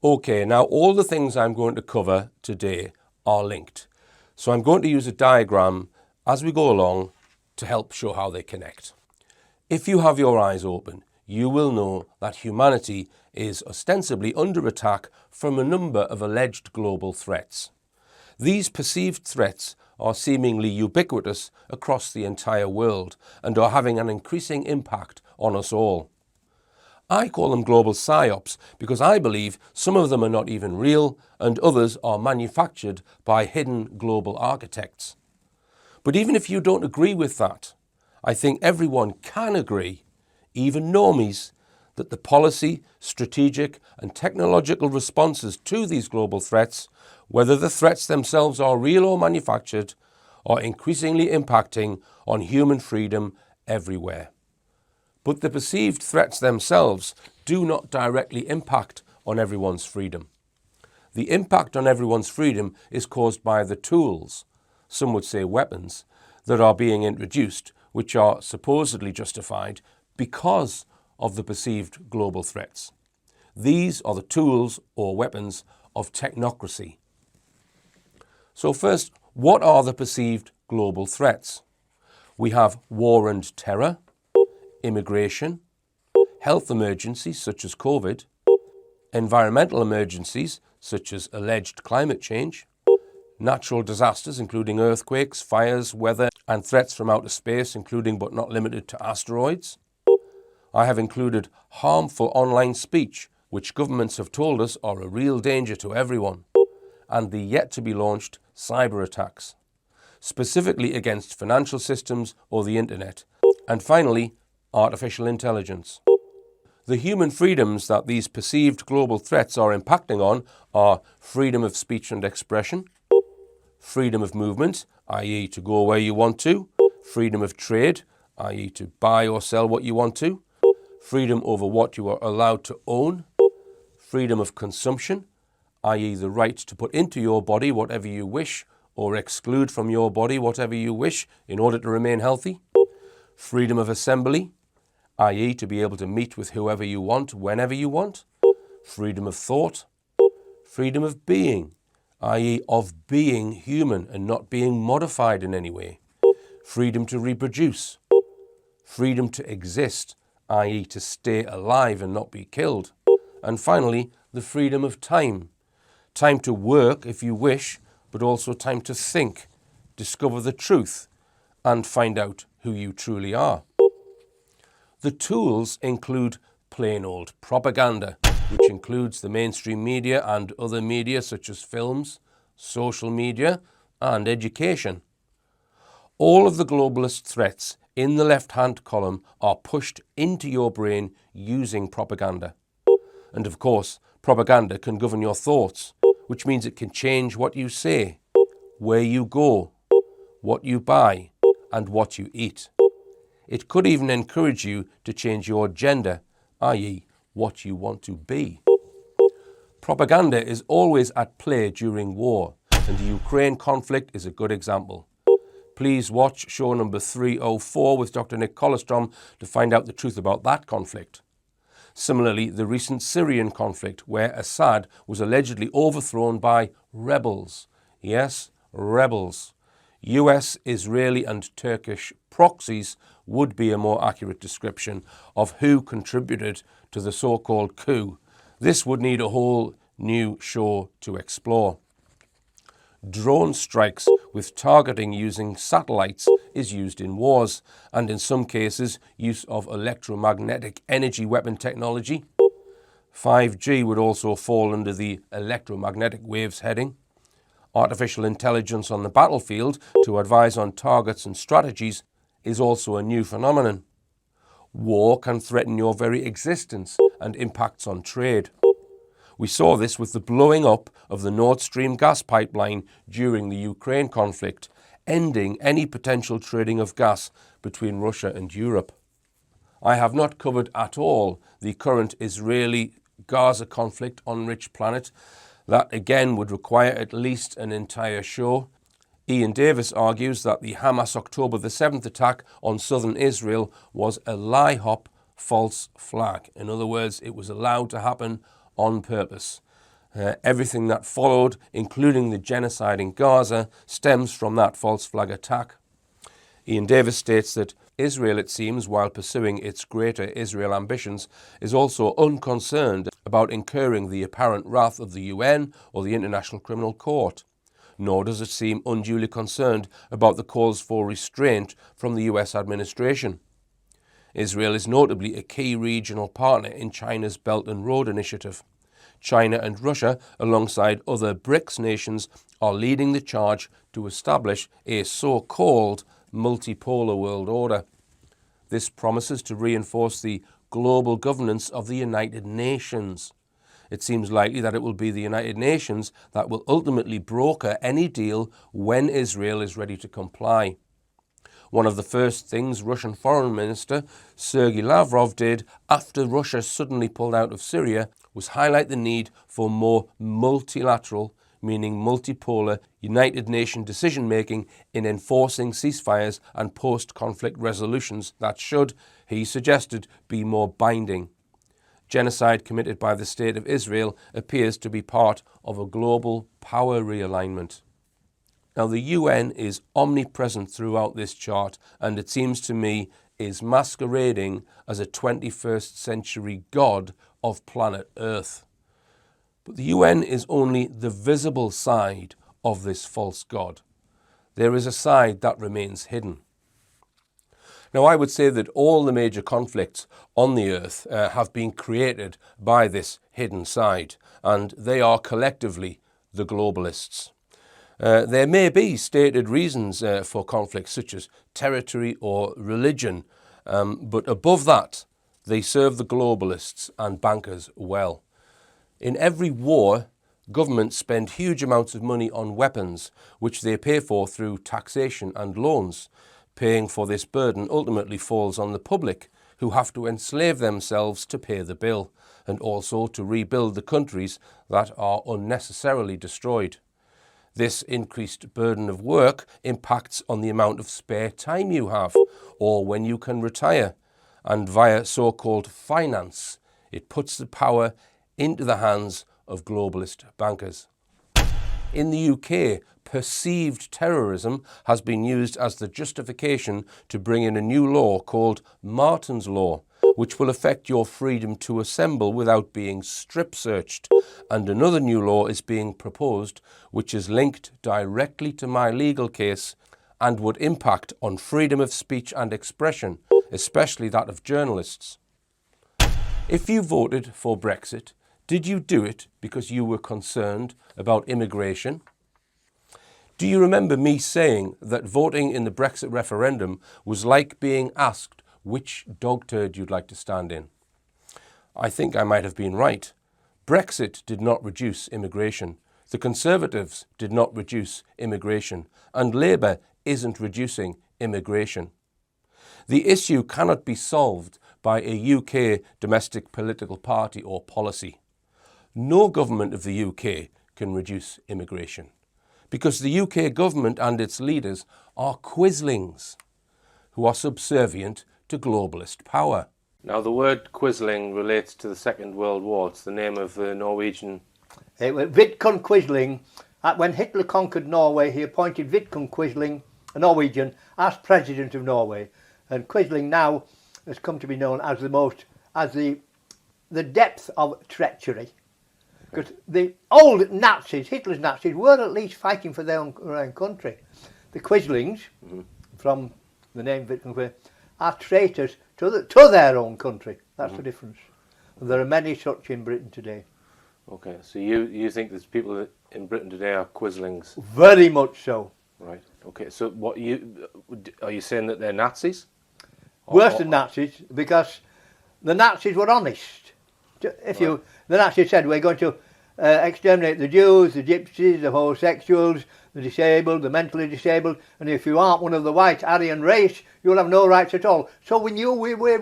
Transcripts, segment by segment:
Okay, now all the things I'm going to cover today are linked. So I'm going to use a diagram as we go along to help show how they connect. If you have your eyes open, you will know that humanity is ostensibly under attack from a number of alleged global threats. These perceived threats are seemingly ubiquitous across the entire world and are having an increasing impact on us all. I call them global psyops because I believe some of them are not even real and others are manufactured by hidden global architects. But even if you don't agree with that, I think everyone can agree, even normies, that the policy, strategic and technological responses to these global threats, whether the threats themselves are real or manufactured, are increasingly impacting on human freedom everywhere. But the perceived threats themselves do not directly impact on everyone's freedom. The impact on everyone's freedom is caused by the tools, some would say weapons, that are being introduced, which are supposedly justified because of the perceived global threats. These are the tools or weapons of technocracy. So first, what are the perceived global threats? We have war and terror, immigration, health emergencies such as COVID, environmental emergencies such as alleged climate change, natural disasters including earthquakes, fires, weather, and threats from outer space including but not limited to asteroids. I have included harmful online speech, which governments have told us are a real danger to everyone, and the yet-to-be-launched cyber attacks, specifically against financial systems or the internet. And finally, artificial intelligence. The human freedoms that these perceived global threats are impacting on are freedom of speech and expression, freedom of movement, i.e. to go where you want to, freedom of trade, i.e. to buy or sell what you want to, freedom over what you are allowed to own, freedom of consumption, i.e. the right to put into your body whatever you wish or exclude from your body whatever you wish in order to remain healthy, freedom of assembly, i.e. to be able to meet with whoever you want, whenever you want, freedom of thought, freedom of being, i.e. of being human and not being modified in any way, freedom to reproduce, freedom to exist, i.e. to stay alive and not be killed, and finally, the freedom of time. Time to work if you wish, but also time to think, discover the truth, and find out who you truly are. The tools include plain old propaganda, which includes the mainstream media and other media such as films, social media, and education. All of the globalist threats in the left-hand column are pushed into your brain using propaganda. And of course, propaganda can govern your thoughts, which means it can change what you say, where you go, what you buy, and what you eat. It could even encourage you to change your gender, i.e. what you want to be. Propaganda is always at play during war, and the Ukraine conflict is a good example. Please watch show number 304 with Dr. Nick Colostrom to find out the truth about that conflict. Similarly, the recent Syrian conflict, where Assad was allegedly overthrown by rebels. Yes, rebels. US, Israeli and Turkish proxies would be a more accurate description of who contributed to the so-called coup. This would need a whole new show to explore. Drone strikes with targeting using satellites is used in wars, and in some cases use of electromagnetic energy weapon technology. 5G would also fall under the electromagnetic waves heading. Artificial intelligence on the battlefield to advise on targets and strategies is also a new phenomenon. War can threaten your very existence and impacts on trade. We saw this with the blowing up of the Nord Stream gas pipeline during the Ukraine conflict, ending any potential trading of gas between Russia and Europe. I have not covered at all the current Israeli-Gaza conflict on Rich Planet. That again would require at least an entire show. Iain Davis argues that the Hamas October the 7th attack on southern Israel was a lie-hop false flag. In other words, it was allowed to happen on purpose. Everything that followed, including the genocide in Gaza, stems from that false flag attack. Iain Davis states that Israel, it seems, while pursuing its greater Israel ambitions, is also unconcerned about incurring the apparent wrath of the UN or the International Criminal Court. Nor does it seem unduly concerned about the calls for restraint from the US administration. Israel is notably a key regional partner in China's Belt and Road Initiative. China and Russia, alongside other BRICS nations, are leading the charge to establish a so-called multipolar world order. This promises to reinforce the global governance of the United Nations. It seems likely that it will be the United Nations that will ultimately broker any deal when Israel is ready to comply. One of the first things Russian Foreign Minister Sergei Lavrov did after Russia suddenly pulled out of Syria was highlight the need for more multilateral, meaning multipolar, United Nations decision-making in enforcing ceasefires and post-conflict resolutions that should, he suggested, be more binding. Genocide committed by the State of Israel appears to be part of a global power realignment. Now, the UN is omnipresent throughout this chart, and it seems to me is masquerading as a 21st century god of planet Earth. But the UN is only the visible side of this false god. There is a side that remains hidden. Now, I would say that all the major conflicts on the earth have been created by this hidden side, and they are collectively the globalists. There may be stated reasons for conflicts such as territory or religion, but above that, they serve the globalists and bankers well. In every war, governments spend huge amounts of money on weapons, which they pay for through taxation and loans. Paying for this burden ultimately falls on the public, who have to enslave themselves to pay the bill, and also to rebuild the countries that are unnecessarily destroyed. This increased burden of work impacts on the amount of spare time you have, or when you can retire, and via so-called finance, it puts the power into the hands of globalist bankers. In the UK, perceived terrorism has been used as the justification to bring in a new law called Martin's Law, which will affect your freedom to assemble without being strip searched. And another new law is being proposed, which is linked directly to my legal case and would impact on freedom of speech and expression, especially that of journalists. If you voted for Brexit, did you do it because you were concerned about immigration? Do you remember me saying that voting in the Brexit referendum was like being asked which dog turd you'd like to stand in? I think I might have been right. Brexit did not reduce immigration. The Conservatives did not reduce immigration. And Labour isn't reducing immigration. The issue cannot be solved by a UK domestic political party or policy. No government of the UK can reduce immigration, because the UK government and its leaders are quislings who are subservient to globalist power. Now, the word quisling relates to the Second World War. It's the name of the Norwegian... It was Vidkun Quisling. When Hitler conquered Norway, he appointed Vidkun Quisling, a Norwegian, as president of Norway. And Quisling now has come to be known as the depth of treachery. Because the old Nazis, Hitler's Nazis, were at least fighting for their own country. The Quislings, from the name Vidkun Quisling, are traitors to their own country. That's the difference. And there are many such in Britain today. Okay, so you think there's people in Britain today are Quislings? Very much so. Right. Okay. So are you saying that they're Nazis? Worse than Nazis, because the Nazis were honest. The Nazis said we're going to exterminate the Jews, the gypsies, the homosexuals, the disabled, the mentally disabled, and if you aren't one of the white Aryan race, you'll have no rights at all. So we knew we were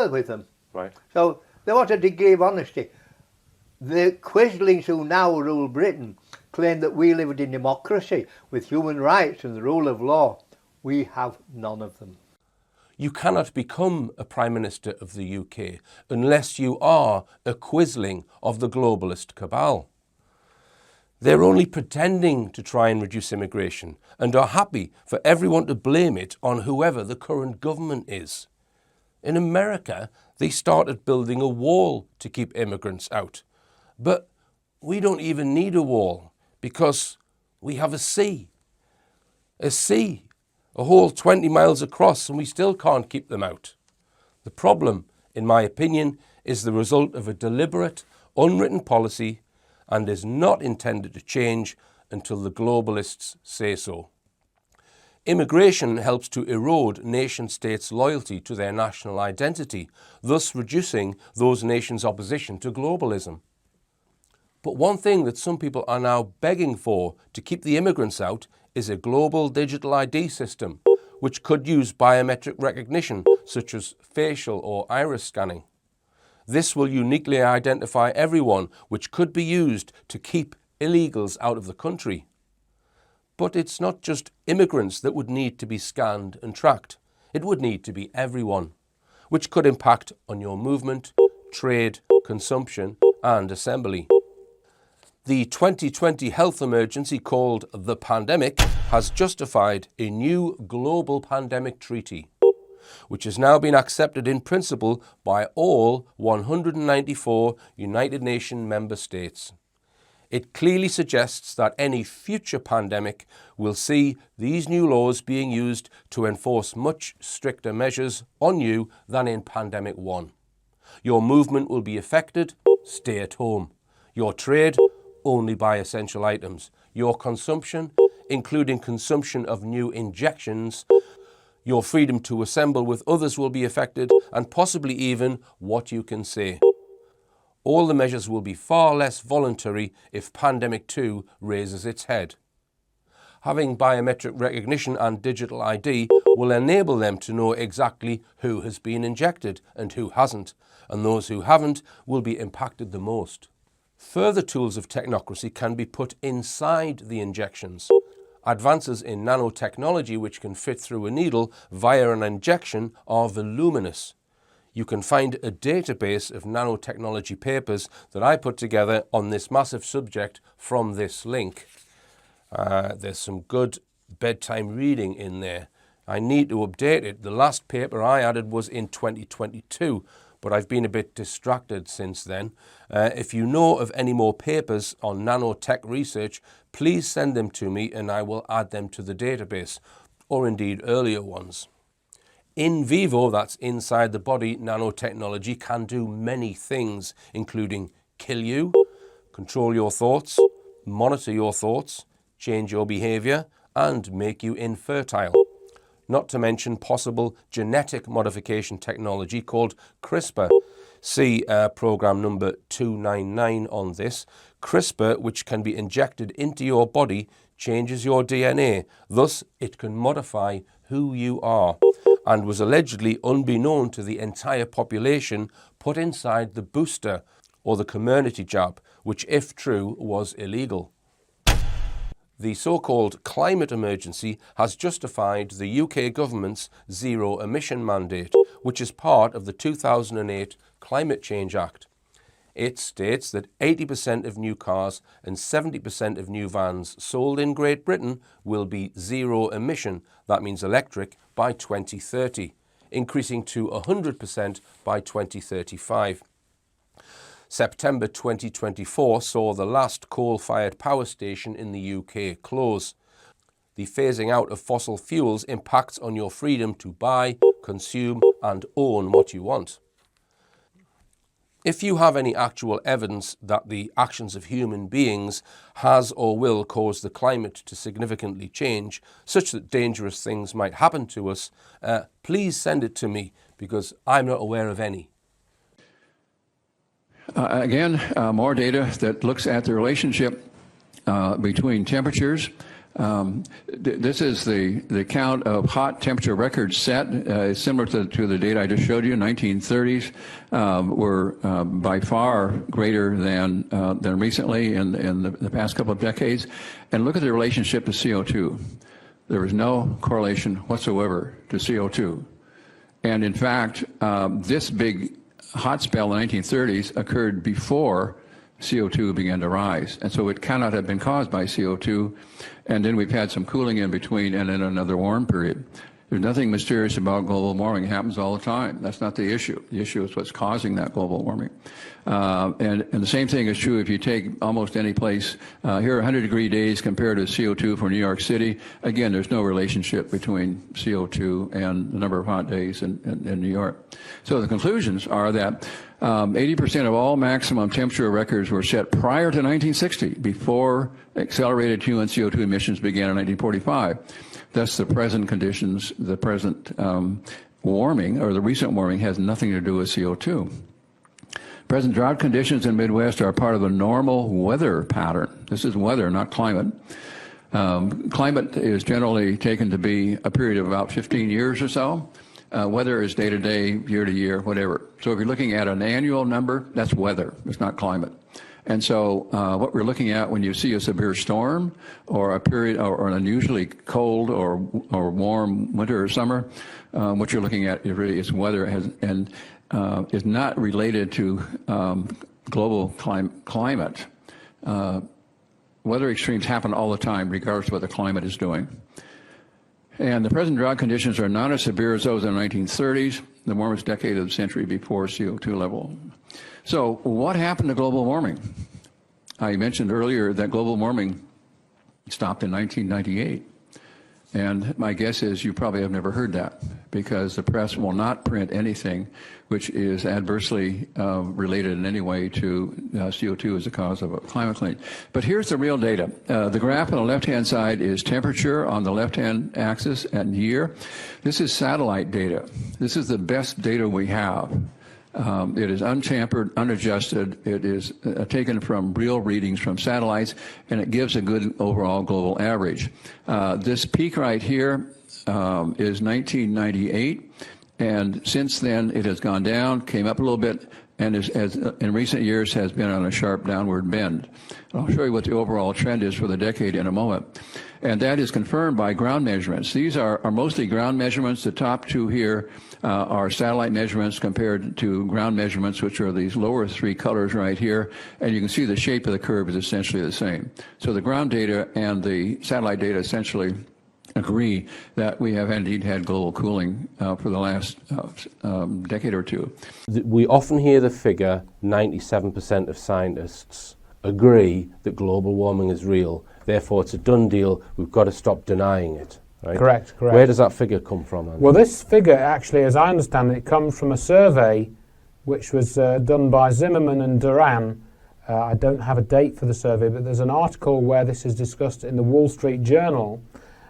with them. Right. So there was a degree of honesty. The Quislings who now rule Britain claim that we lived in democracy with human rights and the rule of law. We have none of them. You cannot become a Prime Minister of the UK unless you are a Quisling of the globalist cabal. They're only pretending to try and reduce immigration and are happy for everyone to blame it on whoever the current government is. In America, they started building a wall to keep immigrants out. But we don't even need a wall because we have a sea. A sea, a whole 20 miles across, and we still can't keep them out. The problem, in my opinion, is the result of a deliberate, unwritten policy and is not intended to change until the globalists say so. Immigration helps to erode nation-states' loyalty to their national identity, thus reducing those nations' opposition to globalism. But one thing that some people are now begging for to keep the immigrants out is a global digital ID system, which could use biometric recognition, such as facial or iris scanning. This will uniquely identify everyone, which could be used to keep illegals out of the country. But it's not just immigrants that would need to be scanned and tracked. It would need to be everyone, which could impact on your movement, trade, consumption, and assembly. The 2020 health emergency called the pandemic has justified a new global pandemic treaty, which has now been accepted in principle by all 194 United Nations member states. It clearly suggests that any future pandemic will see these new laws being used to enforce much stricter measures on you than in Pandemic 1. Your movement will be affected, stay at home. Your trade, only buy essential items. Your consumption, including consumption of new injections, your freedom to assemble with others will be affected, and possibly even what you can say. All the measures will be far less voluntary if Pandemic 2 raises its head. Having biometric recognition and digital ID will enable them to know exactly who has been injected and who hasn't, and those who haven't will be impacted the most. Further tools of technocracy can be put inside the injections. Advances in nanotechnology, which can fit through a needle via an injection, are voluminous. You can find a database of nanotechnology papers that I put together on this massive subject from this link. There's some good bedtime reading in there. I need to update it. The last paper I added was in 2022, but I've been a bit distracted since then. If you know of any more papers on nanotech research, please send them to me and I will add them to the database, or indeed earlier ones. In vivo, that's inside the body, nanotechnology can do many things, including kill you, control your thoughts, monitor your thoughts, change your behavior, and make you infertile. Not to mention possible genetic modification technology called CRISPR. See program number 299 on this. CRISPR, which can be injected into your body, changes your DNA. Thus, it can modify who you are, and was allegedly, unbeknown to the entire population, put inside the booster or the community jab, which, if true, was illegal. The so-called climate emergency has justified the UK government's zero emission mandate, which is part of the 2008 Climate Change Act. It states that 80% of new cars and 70% of new vans sold in Great Britain will be zero emission, that means electric, by 2030, increasing to 100% by 2035. September 2024 saw the last coal-fired power station in the UK close. The phasing out of fossil fuels impacts on your freedom to buy, consume and own what you want. If you have any actual evidence that the actions of human beings has or will cause the climate to significantly change, such that dangerous things might happen to us, please send it to me, because I'm not aware of any. Again, more data that looks at the relationship between temperatures. This is the count of hot temperature records set, similar to the data I just showed you. 1930s were by far greater than recently in the past couple of decades. And look at the relationship to CO2. There was no correlation whatsoever to CO2. And in fact, this big hot spell in the 1930s occurred before CO2 began to rise. And so it cannot have been caused by CO2. And then we've had some cooling in between and then another warm period. There's nothing mysterious about global warming. It happens all the time. That's not the issue. The issue is what's causing that global warming. And the same thing is true if you take almost any place. Here, 100-degree days compared to CO2 for New York City. Again, there's no relationship between CO2 and the number of hot days in New York. So the conclusions are that 80% of all maximum temperature records were set prior to 1960, before accelerated human CO2 emissions began in 1945. Thus, the present conditions, the present warming, or the recent warming, has nothing to do with CO2. Present drought conditions in the Midwest are part of the normal weather pattern. This is weather, not climate. Climate is generally taken to be a period of about 15 years or so. Weather is day to day, year to year, whatever. So if you're looking at an annual number, that's weather. It's not climate. And so what we're looking at when you see a severe storm or a period or an unusually cold or warm winter or summer, what you're looking at is really is weather and is not related to global climate. Weather extremes happen all the time, regardless of what the climate is doing. And the present drought conditions are not as severe as those in the 1930s, the warmest decade of the century before CO2 level. So what happened to global warming? I mentioned earlier that global warming stopped in 1998. And my guess is you probably have never heard that, because the press will not print anything which is adversely related in any way to CO2 as a cause of a climate change. But here's the real data. The graph on the left-hand side is temperature on the left-hand axis and year. This is satellite data. This is the best data we have. It is untampered, unadjusted. It is taken from real readings from satellites, and it gives a good overall global average. This peak right here is 1998, and since then it has gone down, came up a little bit, and as in recent years has been on a sharp downward bend. I'll show you what the overall trend is for the decade in a moment. And that is confirmed by ground measurements. These are mostly ground measurements. The top two here are satellite measurements compared to ground measurements, which are these lower three colors right here. And you can see the shape of the curve is essentially the same. So the ground data and the satellite data essentially agree that we have indeed had global cooling for the last decade or two. We often hear the figure 97% of scientists agree that global warming is real. Therefore, it's a done deal. We've got to stop denying it. Right? Correct. Where does that figure come from, Andy? Well, this figure actually, as I understand it, comes from a survey which was done by Zimmerman and Duran. I don't have a date for the survey, but there's an article where this is discussed in the Wall Street Journal.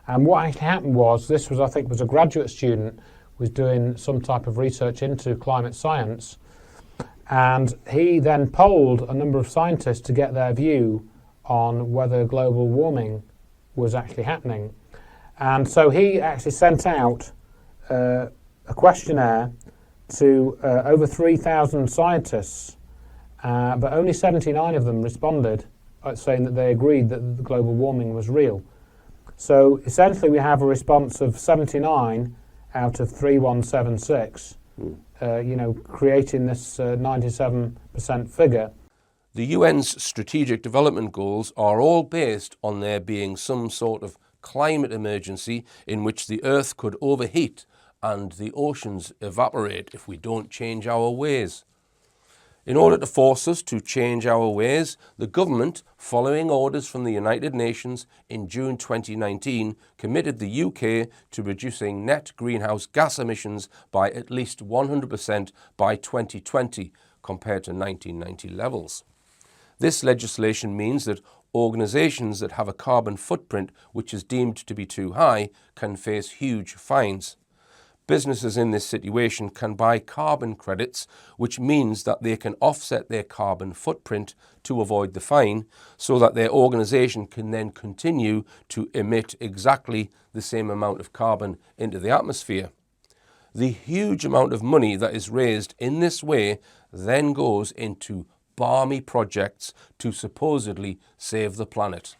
And what actually happened was, this was, I think, was a graduate student was doing some type of research into climate science. And he then polled a number of scientists to get their view on whether global warming was actually happening. And so he actually sent out a questionnaire to over 3,000 scientists, but only 79 of them responded saying that they agreed that the global warming was real. So essentially we have a response of 79 out of 3176, creating this 97% figure. The UN's strategic development goals are all based on there being some sort of climate emergency in which the Earth could overheat and the oceans evaporate if we don't change our ways. In order to force us to change our ways, the government, following orders from the United Nations in June 2019, committed the UK to reducing net greenhouse gas emissions by at least 100% by 2020 compared to 1990 levels. This legislation means that organisations that have a carbon footprint which is deemed to be too high can face huge fines. Businesses in this situation can buy carbon credits, which means that they can offset their carbon footprint to avoid the fine, so that their organisation can then continue to emit exactly the same amount of carbon into the atmosphere. The huge amount of money that is raised in this way then goes into balmy projects to supposedly save the planet.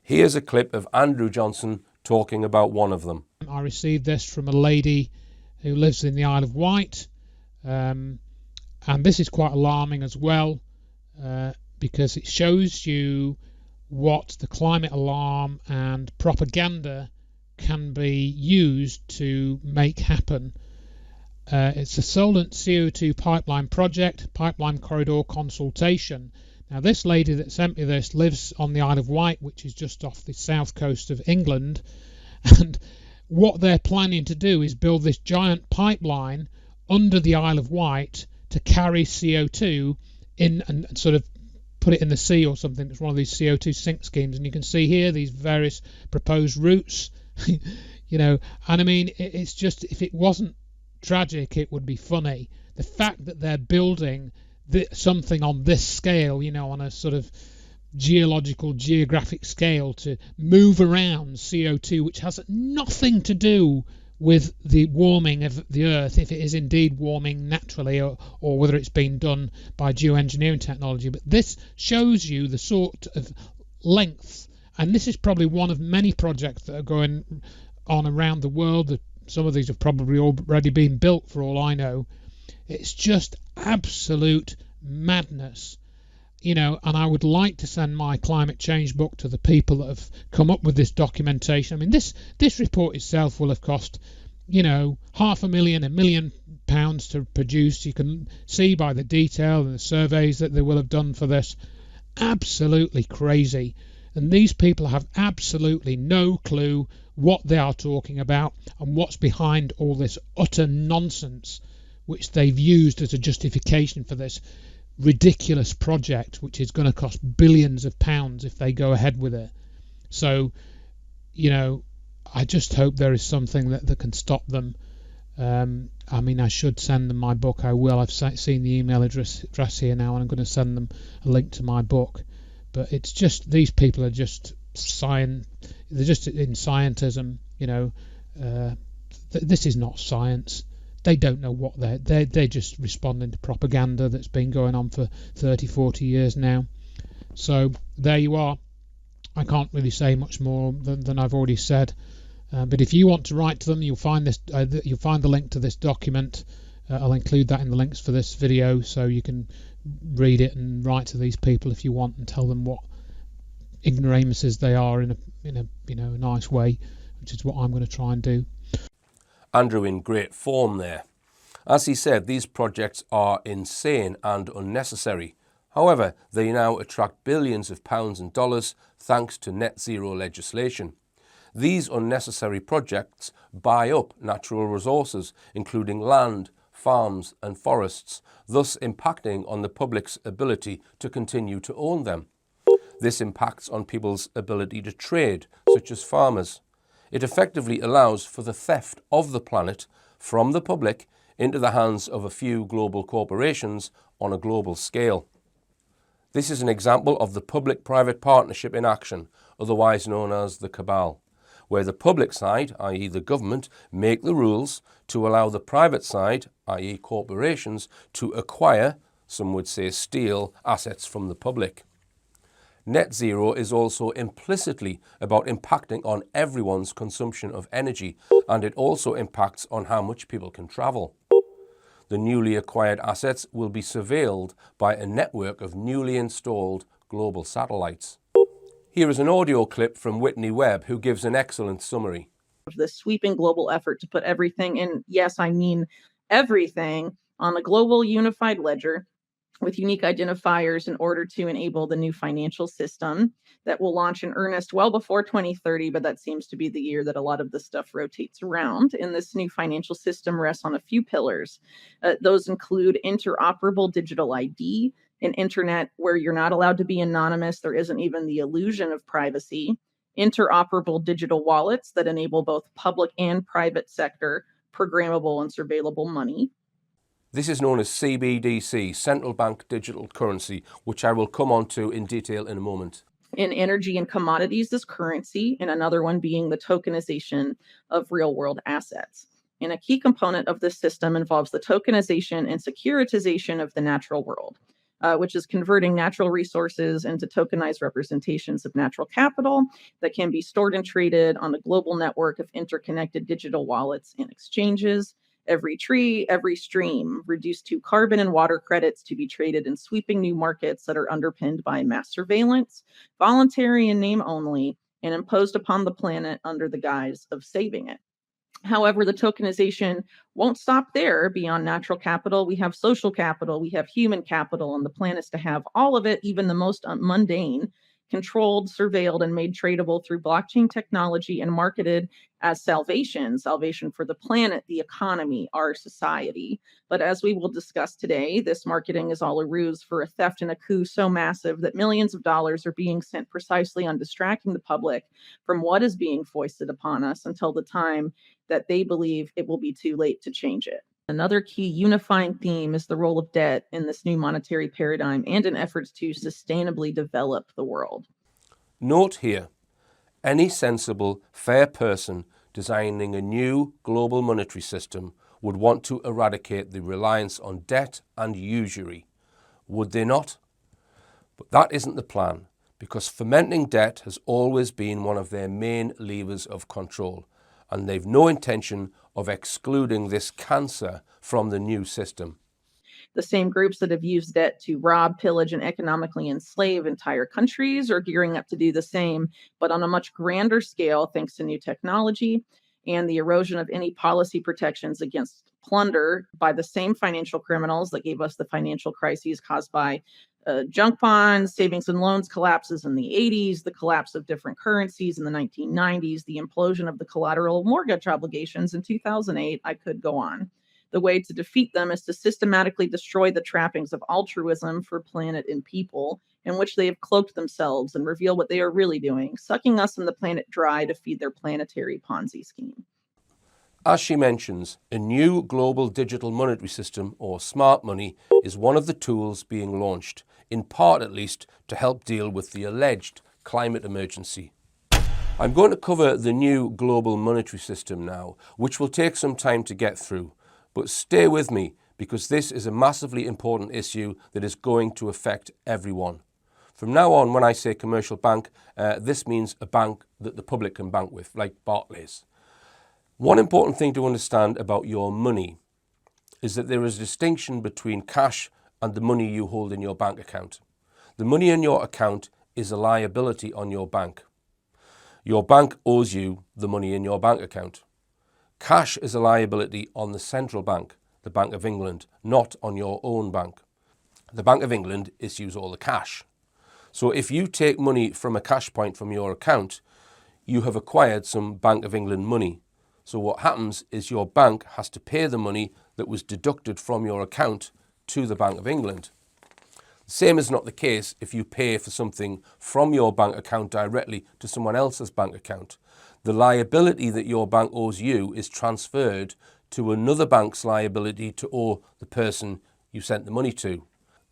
Here's a clip of Andrew Johnson talking about one of them. I received this from a lady who lives in the Isle of Wight, and this is quite alarming as well. because it shows you what the climate alarm and propaganda can be used to make happen. It's a Solent CO2 pipeline project, pipeline corridor consultation. Now, this lady that sent me this lives on the Isle of Wight, which is just off the south coast of England. And what they're planning to do is build this giant pipeline under the Isle of Wight to carry CO2 in and sort of put it in the sea or something. It's one of these CO2 sink schemes. And you can see here these various proposed routes, you know, and I mean, it's just, if it wasn't tragic, it would be funny. The fact that they're building something on this scale, you know, on a sort of geographic scale to move around CO2, which has nothing to do with the warming of the Earth, if it is indeed warming naturally, or whether it's been done by geoengineering technology. But this shows you the sort of length, and this is probably one of many projects that are going on around the world. Some of these have probably already been built, for all I know. It's just absolute madness, you know, and I would like to send my climate change book to the people that have come up with this documentation. I mean, this report itself will have cost, you know, £500,000, £1 million to produce. You can see by the detail and the surveys that they will have done for this. Absolutely crazy. And these people have absolutely no clue what they are talking about and what's behind all this utter nonsense which they've used as a justification for this ridiculous project, which is going to cost billions of pounds if they go ahead with it. So, you know, I just hope there is something that can stop them. I mean, I should send them my book. I will. I've seen the email address here now, and I'm going to send them a link to my book. But it's just, these people are just they're just in scientism, you know. This is not science. They don't know what they're just responding to propaganda that's been going on for 30, 40 years now. So there you are. I can't really say much more than I've already said. But if you want to write to them, you'll find this. You'll find the link to this document. I'll include that in the links for this video, so you can read it and write to these people if you want, and tell them what ignoramuses they are in a you know, a nice way, which is what I'm going to try and do. Andrew in great form there. As he said, these projects are insane and unnecessary. However, they now attract billions of pounds and dollars thanks to net zero legislation. These unnecessary projects buy up natural resources, including land, farms and forests, thus impacting on the public's ability to continue to own them. This impacts on people's ability to trade, such as farmers. It effectively allows for the theft of the planet from the public into the hands of a few global corporations on a global scale. This is an example of the public-private partnership in action, otherwise known as the cabal, where the public side, i.e. the government, make the rules to allow the private side, i.e. corporations, to acquire, some would say steal, assets from the public. Net zero is also implicitly about impacting on everyone's consumption of energy, and it also impacts on how much people can travel. The newly acquired assets will be surveilled by a network of newly installed global satellites. Here is an audio clip from Whitney Webb, who gives an excellent summary. This sweeping global effort to put everything in, yes, I mean everything, on a global unified ledger with unique identifiers in order to enable the new financial system that will launch in earnest well before 2030, but that seems to be the year that a lot of this stuff rotates around. And this new financial system rests on a few pillars. Those include interoperable digital ID, an internet where you're not allowed to be anonymous, there isn't even the illusion of privacy, interoperable digital wallets that enable both public and private sector programmable and surveillable money. This is known as CBDC, Central Bank Digital Currency, which I will come on to in detail in a moment. In energy and commodities as currency, and another one being the tokenization of real-world assets. And a key component of this system involves the tokenization and securitization of the natural world, which is converting natural resources into tokenized representations of natural capital that can be stored and traded on a global network of interconnected digital wallets and exchanges, Every tree, every stream, reduced to carbon and water credits to be traded in sweeping new markets that are underpinned by mass surveillance, voluntary in name only, and imposed upon the planet under the guise of saving it. However, the tokenization won't stop there. Beyond natural capital, we have social capital, we have human capital, and the plan is to have all of it, even the most mundane, controlled, surveilled, and made tradable through blockchain technology and marketed as salvation for the planet, the economy, our society. But as we will discuss today, this marketing is all a ruse for a theft and a coup so massive that millions of dollars are being spent precisely on distracting the public from what is being foisted upon us until the time that they believe it will be too late to change it. Another key unifying theme is the role of debt in this new monetary paradigm and in efforts to sustainably develop the world. Note here, any sensible, fair person designing a new global monetary system would want to eradicate the reliance on debt and usury. Would they not? But that isn't the plan, because fomenting debt has always been one of their main levers of control, and they've no intention of excluding this cancer from the new system. The same groups that have used debt to rob, pillage, and economically enslave entire countries are gearing up to do the same, but on a much grander scale, thanks to new technology and the erosion of any policy protections against plunder by the same financial criminals that gave us the financial crises caused by junk bonds, savings and loans collapses in the 80s, the collapse of different currencies in the 1990s, the implosion of the collateral mortgage obligations in 2008. I could go on. The way to defeat them is to systematically destroy the trappings of altruism for planet and people, in which they have cloaked themselves, and reveal what they are really doing, sucking us and the planet dry to feed their planetary Ponzi scheme. As she mentions, a new global digital monetary system, or smart money, is one of the tools being launched, in part at least, to help deal with the alleged climate emergency. I'm going to cover the new global monetary system now, which will take some time to get through. But stay with me, because this is a massively important issue that is going to affect everyone. From now on, when I say commercial bank, this means a bank that the public can bank with, like Barclays. One important thing to understand about your money is that there is a distinction between cash and the money you hold in your bank account. The money in your account is a liability on your bank. Your bank owes you the money in your bank account. Cash is a liability on the central bank, the Bank of England, not on your own bank. The Bank of England issues all the cash. So if you take money from a cash point from your account, you have acquired some Bank of England money. So what happens is your bank has to pay the money that was deducted from your account to the Bank of England. The same is not the case if you pay for something from your bank account directly to someone else's bank account. The liability that your bank owes you is transferred to another bank's liability to owe the person you sent the money to.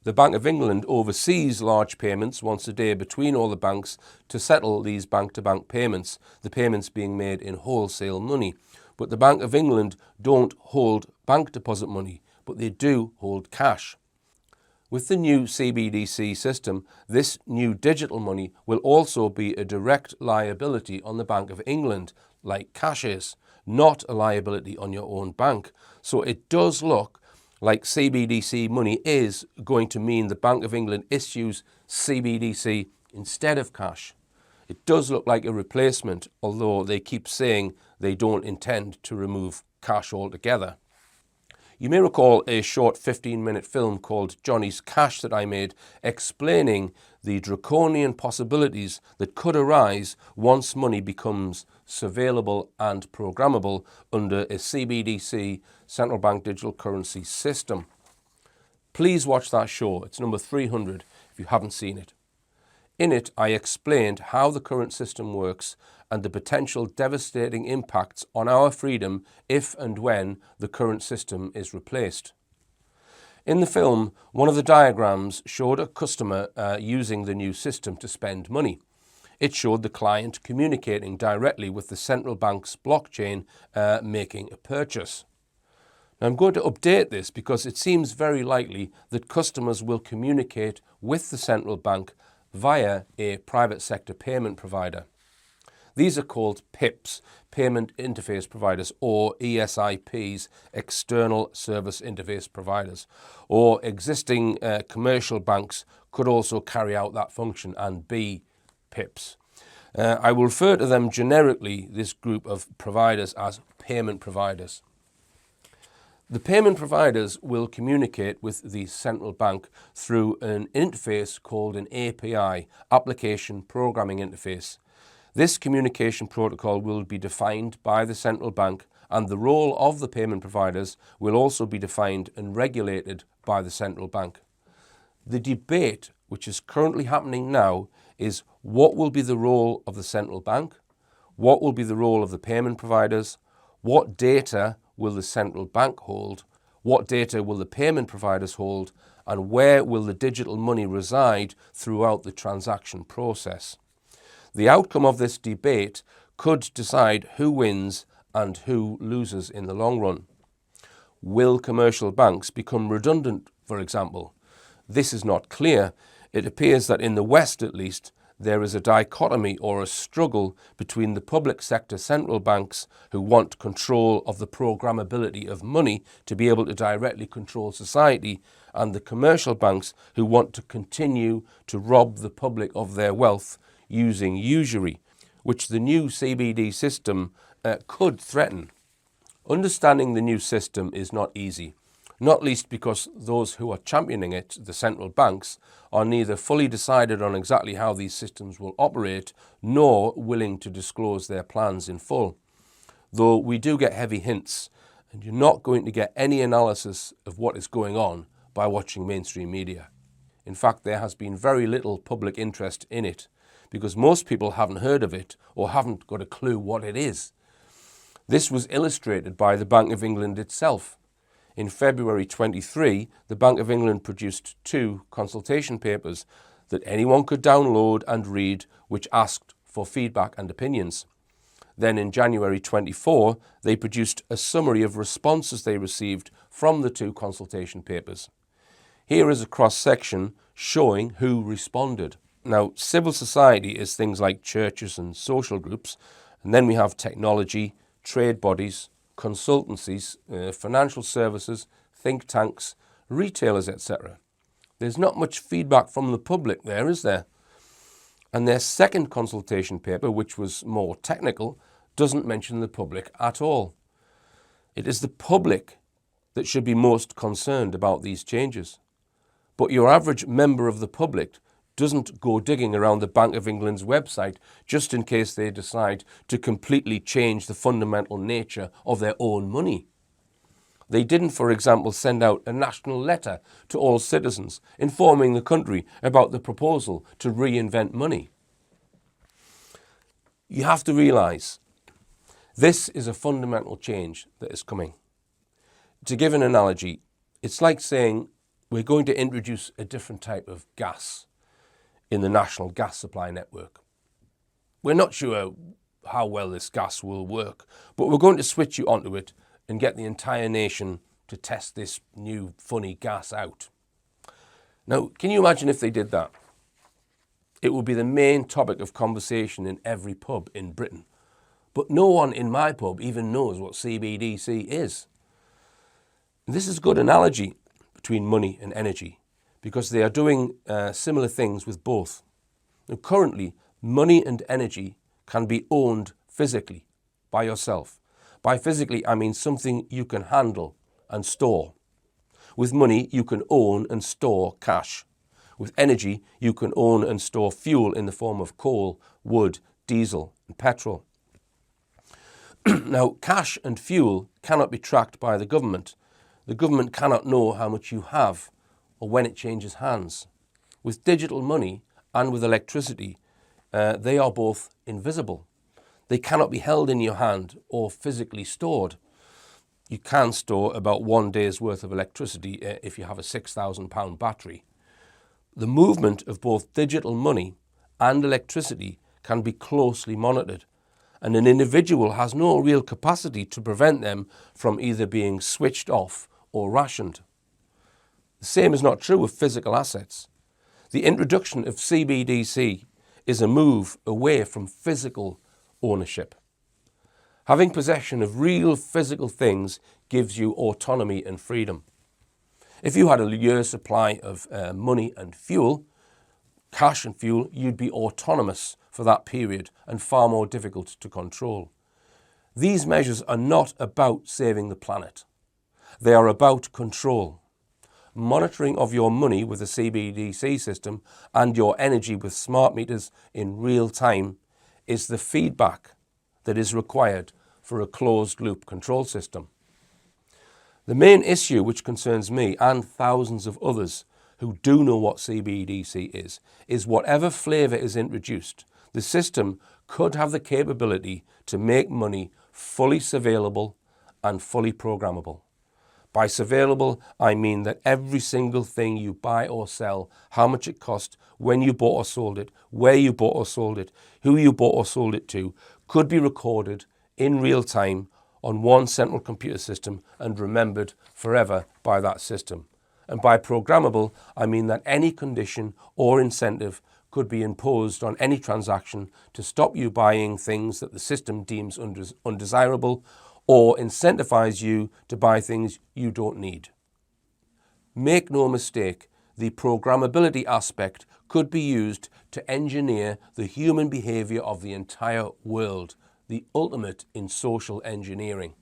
The Bank of England oversees large payments once a day between all the banks to settle these bank-to-bank payments, the payments being made in wholesale money. But the Bank of England don't hold bank deposit money, but they do hold cash. With the new CBDC system, this new digital money will also be a direct liability on the Bank of England, like cash is, not a liability on your own bank. So it does look like CBDC money is going to mean the Bank of England issues CBDC instead of cash. It does look like a replacement, although they keep saying they don't intend to remove cash altogether. You may recall a short 15-minute film called Johnny's Cash that I made explaining the draconian possibilities that could arise once money becomes surveillable and programmable under a CBDC, central bank digital currency system. Please watch that show. It's number 300 if you haven't seen it. In it, I explained how the current system works and the potential devastating impacts on our freedom if and when the current system is replaced. In the film, one of the diagrams showed a customer using the new system to spend money. It showed the client communicating directly with the central bank's blockchain, making a purchase. Now, I'm going to update this because it seems very likely that customers will communicate with the central bank via a private sector payment provider. These are called PIPs, Payment Interface Providers, or ESIPs, External Service Interface Providers, or existing commercial banks could also carry out that function and be PIPs. I will refer to them generically, this group of providers, as payment providers. The payment providers will communicate with the central bank through an interface called an API, Application Programming Interface. This communication protocol will be defined by the central bank, and the role of the payment providers will also be defined and regulated by the central bank. The debate which is currently happening now is what will be the role of the central bank, what will be the role of the payment providers, what data will the central bank hold, what data will the payment providers hold, and where will the digital money reside throughout the transaction process. The outcome of this debate could decide who wins and who loses in the long run. Will commercial banks become redundant, for example? This is not clear. It appears that in the West, at least, there is a dichotomy or a struggle between the public sector central banks who want control of the programmability of money to be able to directly control society, and the commercial banks who want to continue to rob the public of their wealth using usury, which the new CBD system could threaten. Understanding the new system is not easy, not least because those who are championing it, the central banks, are neither fully decided on exactly how these systems will operate, nor willing to disclose their plans in full. Though we do get heavy hints, and you're not going to get any analysis of what is going on by watching mainstream media. In fact, there has been very little public interest in it, because most people haven't heard of it or haven't got a clue what it is. This was illustrated by the Bank of England itself. In February 23, the Bank of England produced 2 consultation papers that anyone could download and read, which asked for feedback and opinions. Then in January 24, they produced a summary of responses they received from the 2 consultation papers. Here is a cross-section showing who responded. Now, civil society is things like churches and social groups, and then we have technology, trade bodies, consultancies, financial services, think tanks, retailers, etc. There's not much feedback from the public there, is there? And their second consultation paper, which was more technical, doesn't mention the public at all. It is the public that should be most concerned about these changes. But your average member of the public doesn't go digging around the Bank of England's website just in case they decide to completely change the fundamental nature of their own money. They didn't, for example, send out a national letter to all citizens informing the country about the proposal to reinvent money. You have to realise this is a fundamental change that is coming. To give an analogy, it's like saying we're going to introduce a different type of gas in the national gas supply network. We're not sure how well this gas will work, but we're going to switch you onto it and get the entire nation to test this new funny gas out. Now, can you imagine if they did that? It would be the main topic of conversation in every pub in Britain. But no one in my pub even knows what CBDC is. And this is a good analogy between money and energy, because they are doing similar things with both. Now, currently, money and energy can be owned physically by yourself. By physically, I mean something you can handle and store. With money, you can own and store cash. With energy, you can own and store fuel in the form of coal, wood, diesel, and petrol. Now, cash and fuel cannot be tracked by the government. The government cannot know how much you have or when it changes hands. With digital money and with electricity, they are both invisible. They cannot be held in your hand or physically stored. You can store about 1 day's worth of electricity if you have a £6,000 battery. The movement of both digital money and electricity can be closely monitored, and an individual has no real capacity to prevent them from either being switched off or rationed. The same is not true of physical assets. The introduction of CBDC is a move away from physical ownership. Having possession of real physical things gives you autonomy and freedom. If you had a year's supply of money and fuel, cash and fuel, you'd be autonomous for that period and far more difficult to control. These measures are not about saving the planet. They are about control. Monitoring of your money with a CBDC system and your energy with smart meters in real time is the feedback that is required for a closed-loop control system. The main issue which concerns me and thousands of others who do know what CBDC is whatever flavour is introduced, the system could have the capability to make money fully surveillable and fully programmable. By surveillable, I mean that every single thing you buy or sell, how much it cost, when you bought or sold it, where you bought or sold it, who you bought or sold it to, could be recorded in real time on one central computer system and remembered forever by that system. And by programmable, I mean that any condition or incentive could be imposed on any transaction to stop you buying things that the system deems undesirable or incentivize you to buy things you don't need. Make no mistake, the programmability aspect could be used to engineer the human behavior of the entire world, the ultimate in social engineering.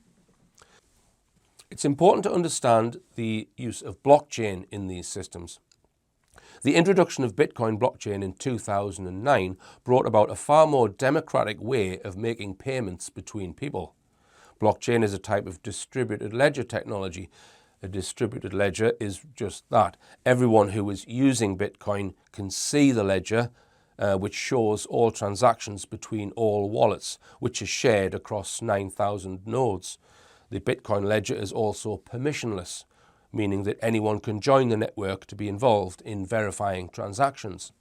It's important to understand the use of blockchain in these systems. The introduction of Bitcoin blockchain in 2009 brought about a far more democratic way of making payments between people. Blockchain is a type of distributed ledger technology. A distributed ledger is just that. Everyone who is using Bitcoin can see the ledger, which shows all transactions between all wallets, which is shared across 9,000 nodes. The Bitcoin ledger is also permissionless, meaning that anyone can join the network to be involved in verifying transactions.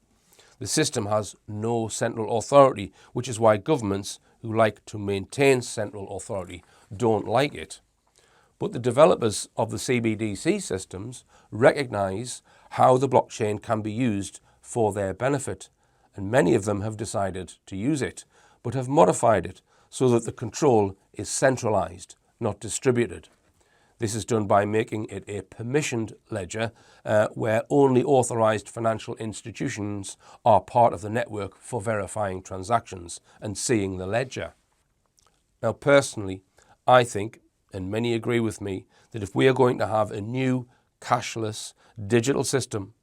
The system has no central authority, which is why governments who like to maintain central authority don't like it. But the developers of the CBDC systems recognize how the blockchain can be used for their benefit, and many of them have decided to use it, but have modified it so that the control is centralized, not distributed. This is done by making it a permissioned ledger where only authorized financial institutions are part of the network for verifying transactions and seeing the ledger. Now, personally, I think, and many agree with me, that if we are going to have a new cashless digital system,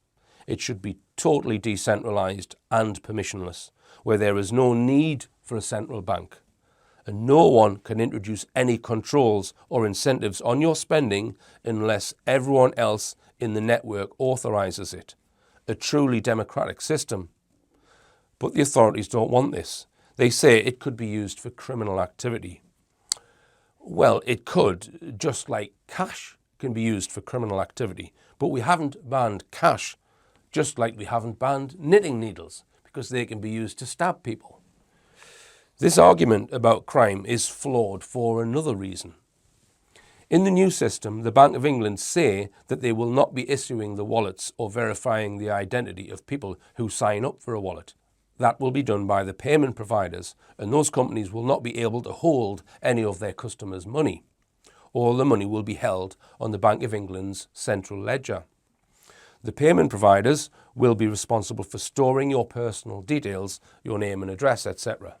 it should be totally decentralized and permissionless, where there is no need for a central bank. And no one can introduce any controls or incentives on your spending unless everyone else in the network authorizes it. A truly democratic system. But the authorities don't want this. They say it could be used for criminal activity. Well, it could, just like cash can be used for criminal activity. But we haven't banned cash, just like we haven't banned knitting needles, because they can be used to stab people. This argument about crime is flawed for another reason. In the new system, the Bank of England say that they will not be issuing the wallets or verifying the identity of people who sign up for a wallet. That will be done by the payment providers, and those companies will not be able to hold any of their customers' money. All the money will be held on the Bank of England's central ledger. The payment providers will be responsible for storing your personal details, your name and address, etc.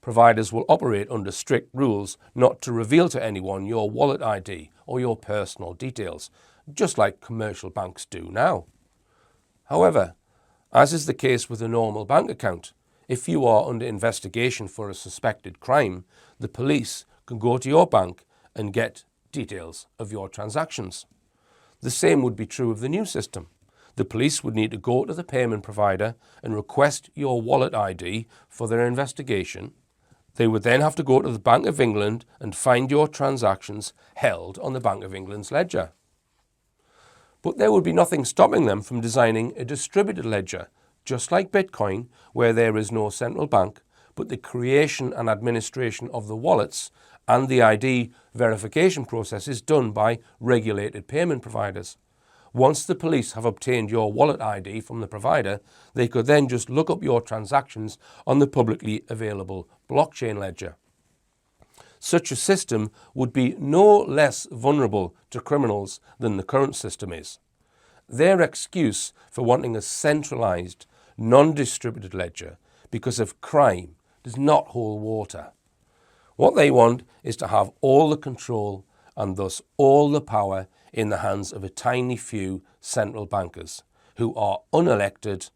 Providers will operate under strict rules not to reveal to anyone your wallet ID or your personal details, just like commercial banks do now. However, as is the case with a normal bank account, if you are under investigation for a suspected crime, the police can go to your bank and get details of your transactions. The same would be true of the new system. The police would need to go to the payment provider and request your wallet ID for their investigation. They would then have to go to the Bank of England and find your transactions held on the Bank of England's ledger. But there would be nothing stopping them from designing a distributed ledger, just like Bitcoin, where there is no central bank, but the creation and administration of the wallets and the ID verification process is done by regulated payment providers. Once the police have obtained your wallet ID from the provider, they could then just look up your transactions on the publicly available blockchain ledger. Such a system would be no less vulnerable to criminals than the current system is. Their excuse for wanting a centralised, non-distributed ledger because of crime does not hold water. What they want is to have all the control and thus all the power in the hands of a tiny few central bankers who are unelected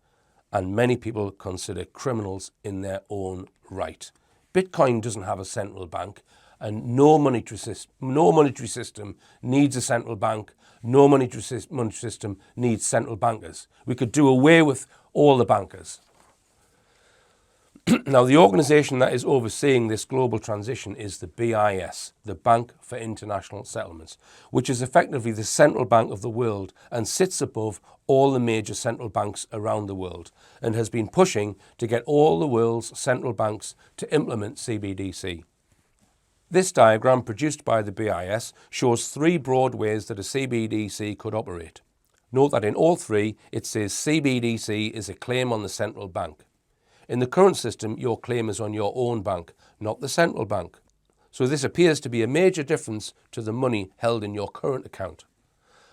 and many people consider criminals in their own right. Bitcoin doesn't have a central bank, and no monetary system needs a central bank. No monetary system needs central bankers. We could do away with all the bankers. Now, the organisation that is overseeing this global transition is the BIS, the Bank for International Settlements, which is effectively the central bank of the world and sits above all the major central banks around the world, and has been pushing to get all the world's central banks to implement CBDC. This diagram produced by the BIS shows three broad ways that a CBDC could operate. Note that in all three it says CBDC is a claim on the central bank. In the current system, your claim is on your own bank, not the central bank. So this appears to be a major difference to the money held in your current account.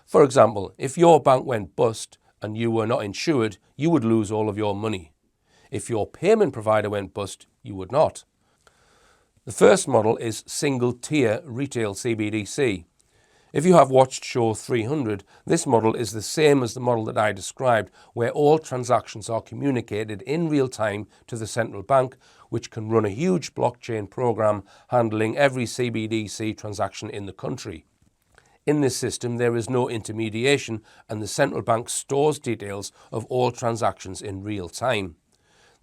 For example, if your bank went bust and you were not insured, you would lose all of your money. If your payment provider went bust, you would not. The first model is single-tier retail CBDC. If you have watched show 300, this model is the same as the model that I described, where all transactions are communicated in real time to the central bank, which can run a huge blockchain program handling every CBDC transaction in the country. In this system, there is no intermediation, and the central bank stores details of all transactions in real time.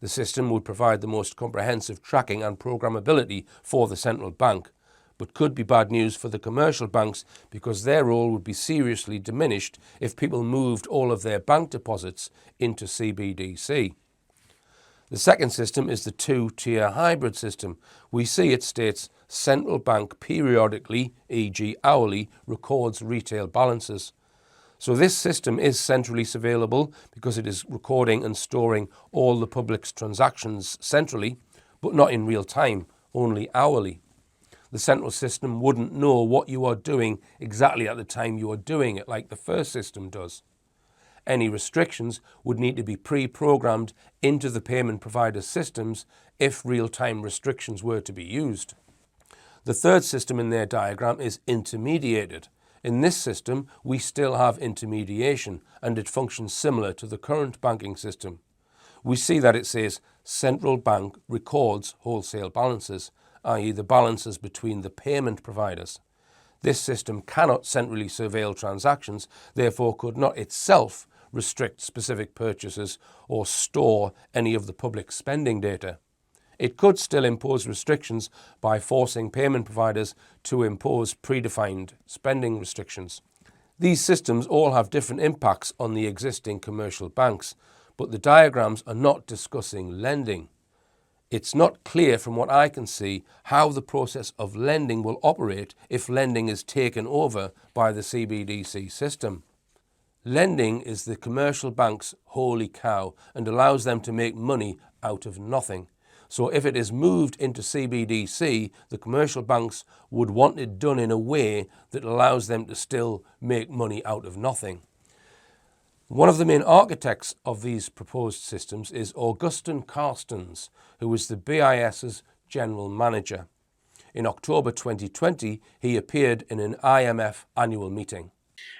The system would provide the most comprehensive tracking and programmability for the central bank, but could be bad news for the commercial banks because their role would be seriously diminished if people moved all of their bank deposits into CBDC. The second system is the two-tier hybrid system. We see it states central bank periodically, e.g. hourly, records retail balances. So this system is centrally surveillable because it is recording and storing all the public's transactions centrally, but not in real time, only hourly. The central system wouldn't know what you are doing exactly at the time you are doing it, like the first system does. Any restrictions would need to be pre-programmed into the payment provider's systems if real-time restrictions were to be used. The third system in their diagram is intermediated. In this system, we still have intermediation, and it functions similar to the current banking system. We see that it says central bank records wholesale balances, i.e. the balances between the payment providers. This system cannot centrally surveil transactions, therefore could not itself restrict specific purchases or store any of the public spending data. It could still impose restrictions by forcing payment providers to impose predefined spending restrictions. These systems all have different impacts on the existing commercial banks, but the diagrams are not discussing lending. It's not clear from what I can see how the process of lending will operate if lending is taken over by the CBDC system. Lending is the commercial bank's holy cow and allows them to make money out of nothing. So if it is moved into CBDC, the commercial banks would want it done in a way that allows them to still make money out of nothing. One of the main architects of these proposed systems is Augustin Carstens, who was the BIS's general manager. In October 2020, he appeared in an IMF annual meeting.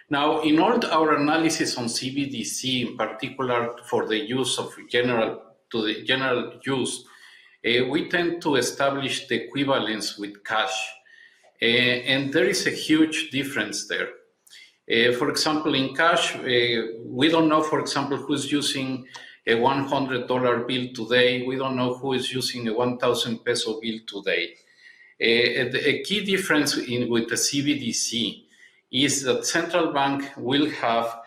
Now, in all our analysis on CBDC, in particular for the use of general use, we tend to establish the equivalence with cash, and there is a huge difference there. For example, in cash, we don't know, for example, who's using a $100 bill today. We don't know who is using a 1,000 peso bill today. A key difference with the CBDC is that central bank will have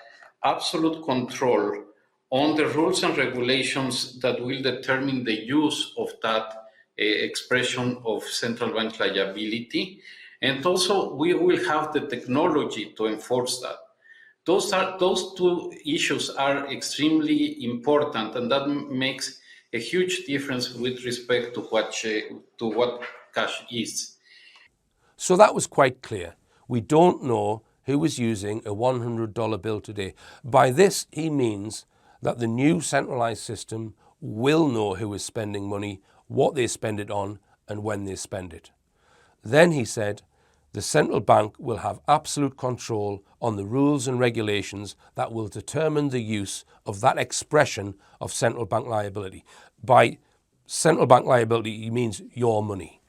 absolute control on the rules and regulations that will determine the use of that expression of central bank liability. And also, we will have the technology to enforce that. Those two issues are extremely important, and that makes a huge difference with respect to what cash is. So that was quite clear. We don't know who is using a $100 bill today. By this, he means that the new centralized system will know who is spending money, what they spend it on, and when they spend it. Then he said, the central bank will have absolute control on the rules and regulations that will determine the use of that expression of central bank liability. By central bank liability, he means your money,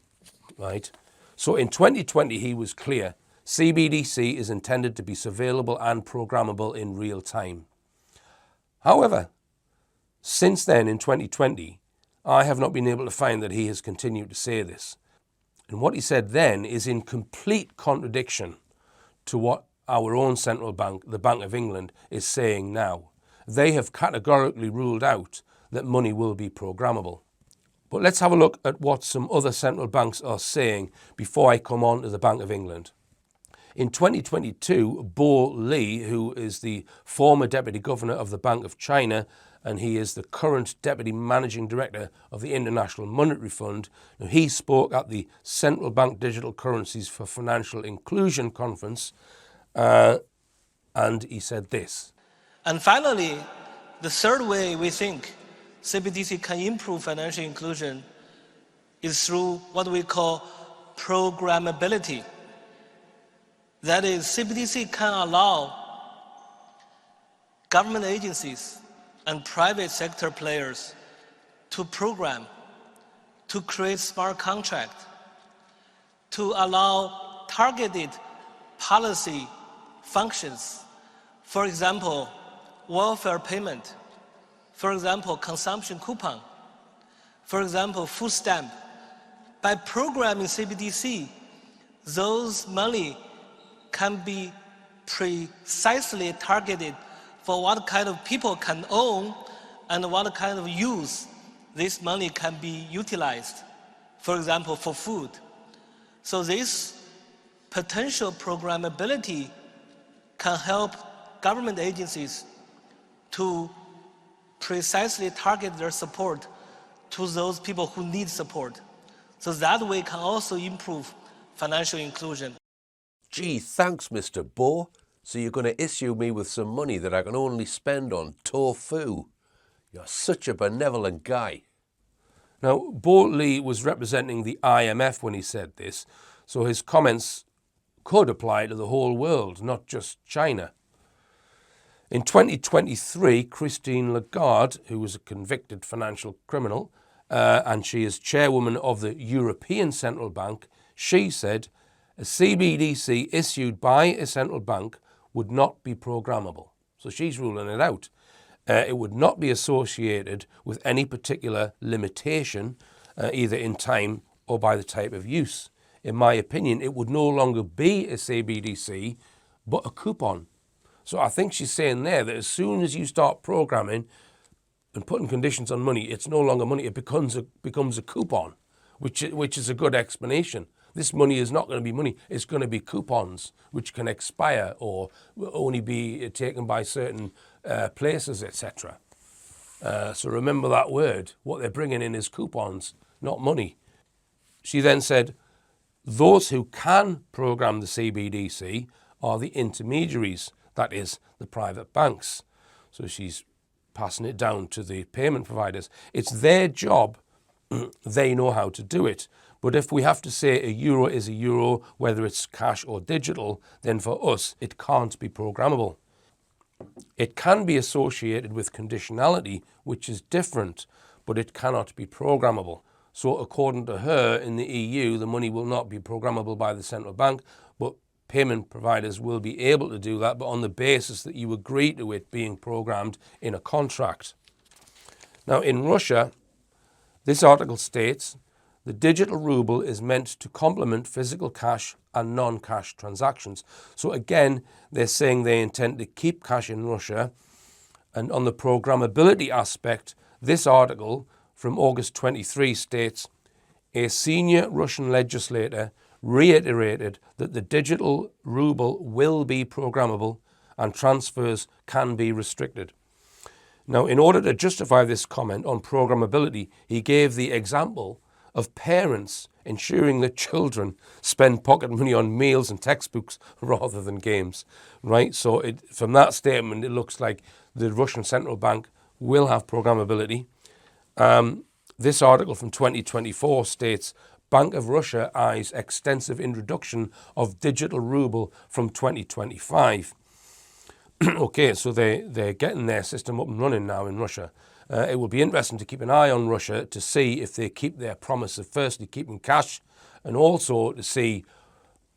right? So in 2020, he was clear, CBDC is intended to be surveillable and programmable in real time. However, since then in 2020, I have not been able to find that he has continued to say this. And what he said then is in complete contradiction to what our own central bank, the Bank of England, is saying now. They have categorically ruled out that money will be programmable. But let's have a look at what some other central banks are saying before I come on to the Bank of England. In 2022, Bo Li, who is the former Deputy Governor of the Bank of China, and he is the current Deputy Managing Director of the International Monetary Fund, he spoke at the Central Bank Digital Currencies for Financial Inclusion Conference, and he said this. And finally, the third way we think CBDC can improve financial inclusion is through what we call programmability. That is, CBDC can allow government agencies and private sector players to program, to create smart contracts, to allow targeted policy functions. For example, welfare payment. For example, consumption coupon. For example, food stamp. By programming CBDC, those money can be precisely targeted for what kind of people can own and what kind of use this money can be utilized. For example, for food. So this potential programmability can help government agencies to precisely target their support to those people who need support. So that way can also improve financial inclusion. Gee, thanks, Mr. Bo. So you're going to issue me with some money that I can only spend on tofu. You're such a benevolent guy. Now, Bo Li was representing the IMF when he said this, so his comments could apply to the whole world, not just China. In 2023, Christine Lagarde, who was a convicted financial criminal, and she is chairwoman of the European Central Bank, she said, a CBDC issued by a central bank would not be programmable. So she's ruling it out. It would not be associated with any particular limitation, either in time or by the type of use. In my opinion, it would no longer be a CBDC, but a coupon. So I think she's saying there that as soon as you start programming and putting conditions on money, it's no longer money, it becomes a coupon, which is a good explanation. This money is not going to be money, it's going to be coupons, which can expire or only be taken by certain places, etc. So remember that word. What they're bringing in is coupons, not money. She then said, those who can program the CBDC are the intermediaries, that is, the private banks. So she's passing it down to the payment providers. It's their job. They know how to do it. But if we have to say a euro is a euro, whether it's cash or digital, then for us, it can't be programmable. It can be associated with conditionality, which is different, but it cannot be programmable. So according to her, in the EU, the money will not be programmable by the central bank, but payment providers will be able to do that, but on the basis that you agree to it being programmed in a contract. Now, in Russia, this article states, the digital ruble is meant to complement physical cash and non-cash transactions. So again, they're saying they intend to keep cash in Russia. And on the programmability aspect, this article from August 23 states, a senior Russian legislator reiterated that the digital ruble will be programmable and transfers can be restricted. Now, in order to justify this comment on programmability, he gave the example of parents ensuring that children spend pocket money on meals and textbooks rather than games, right? So from that statement, it looks like the Russian central bank will have programmability. This article from 2024 states, Bank of Russia eyes extensive introduction of digital ruble from 2025. Okay, so they're getting their system up and running now in Russia. It will be interesting to keep an eye on Russia to see if they keep their promise of firstly keeping cash, and also to see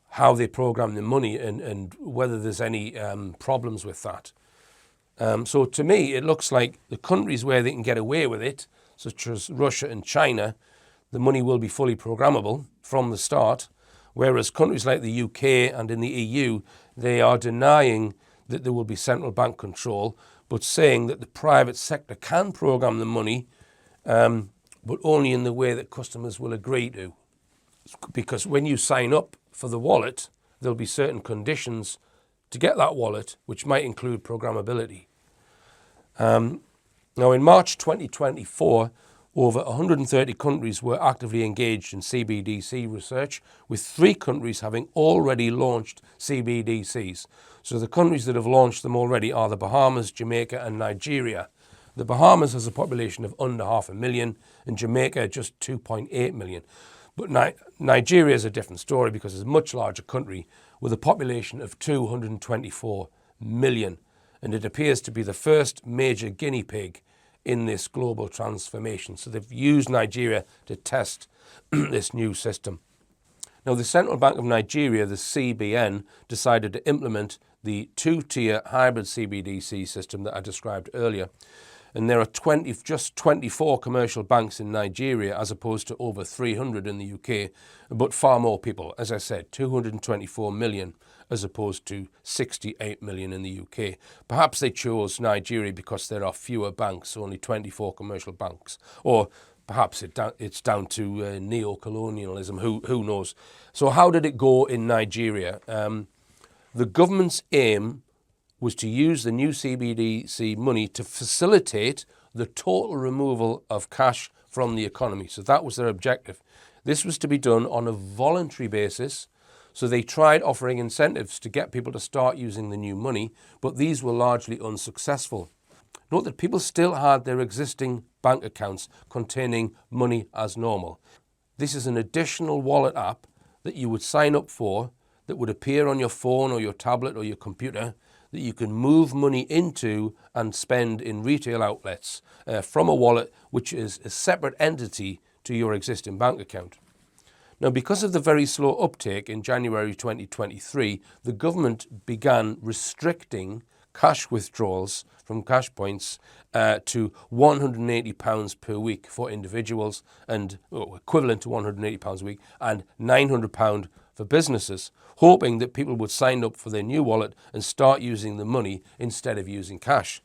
how they program the money and whether there's any problems with that. So to me, it looks like the countries where they can get away with it, such as Russia and China, the money will be fully programmable from the start, whereas countries like the UK and in the EU, they are denying that there will be central bank control, but saying that the private sector can program the money, but only in the way that customers will agree to. Because when you sign up for the wallet, there'll be certain conditions to get that wallet, which might include programmability. Now, in March 2024, over 130 countries were actively engaged in CBDC research, with 3 countries having already launched CBDCs. So the countries that have launched them already are the Bahamas, Jamaica and Nigeria. The Bahamas has a population of under 500,000 and Jamaica just 2.8 million. But Nigeria is a different story because it's a much larger country with a population of 224 million. And it appears to be the first major guinea pig in this global transformation. So they've used Nigeria to test this new system. Now, the Central Bank of Nigeria, the CBN, decided to implement the 2-tier hybrid CBDC system that I described earlier. And there are just 24 commercial banks in Nigeria as opposed to over 300 in the UK, but far more people. As I said, 224 million as opposed to 68 million in the UK. Perhaps they chose Nigeria because there are fewer banks, only 24 commercial banks. Or perhaps it's down to neo-colonialism, who knows. So how did it go in Nigeria? The government's aim was to use the new CBDC money to facilitate the total removal of cash from the economy. So that was their objective. This was to be done on a voluntary basis. So they tried offering incentives to get people to start using the new money, but these were largely unsuccessful. Note that people still had their existing bank accounts containing money as normal. This is an additional wallet app that you would sign up for that would appear on your phone or your tablet or your computer that you can move money into and spend in retail outlets from a wallet which is a separate entity to your existing bank account. Now, because of the very slow uptake in January 2023, the government began restricting cash withdrawals from cash points to £180 per week for individuals and equivalent to £180 a week and £900 for businesses, hoping that people would sign up for their new wallet and start using the money instead of using cash.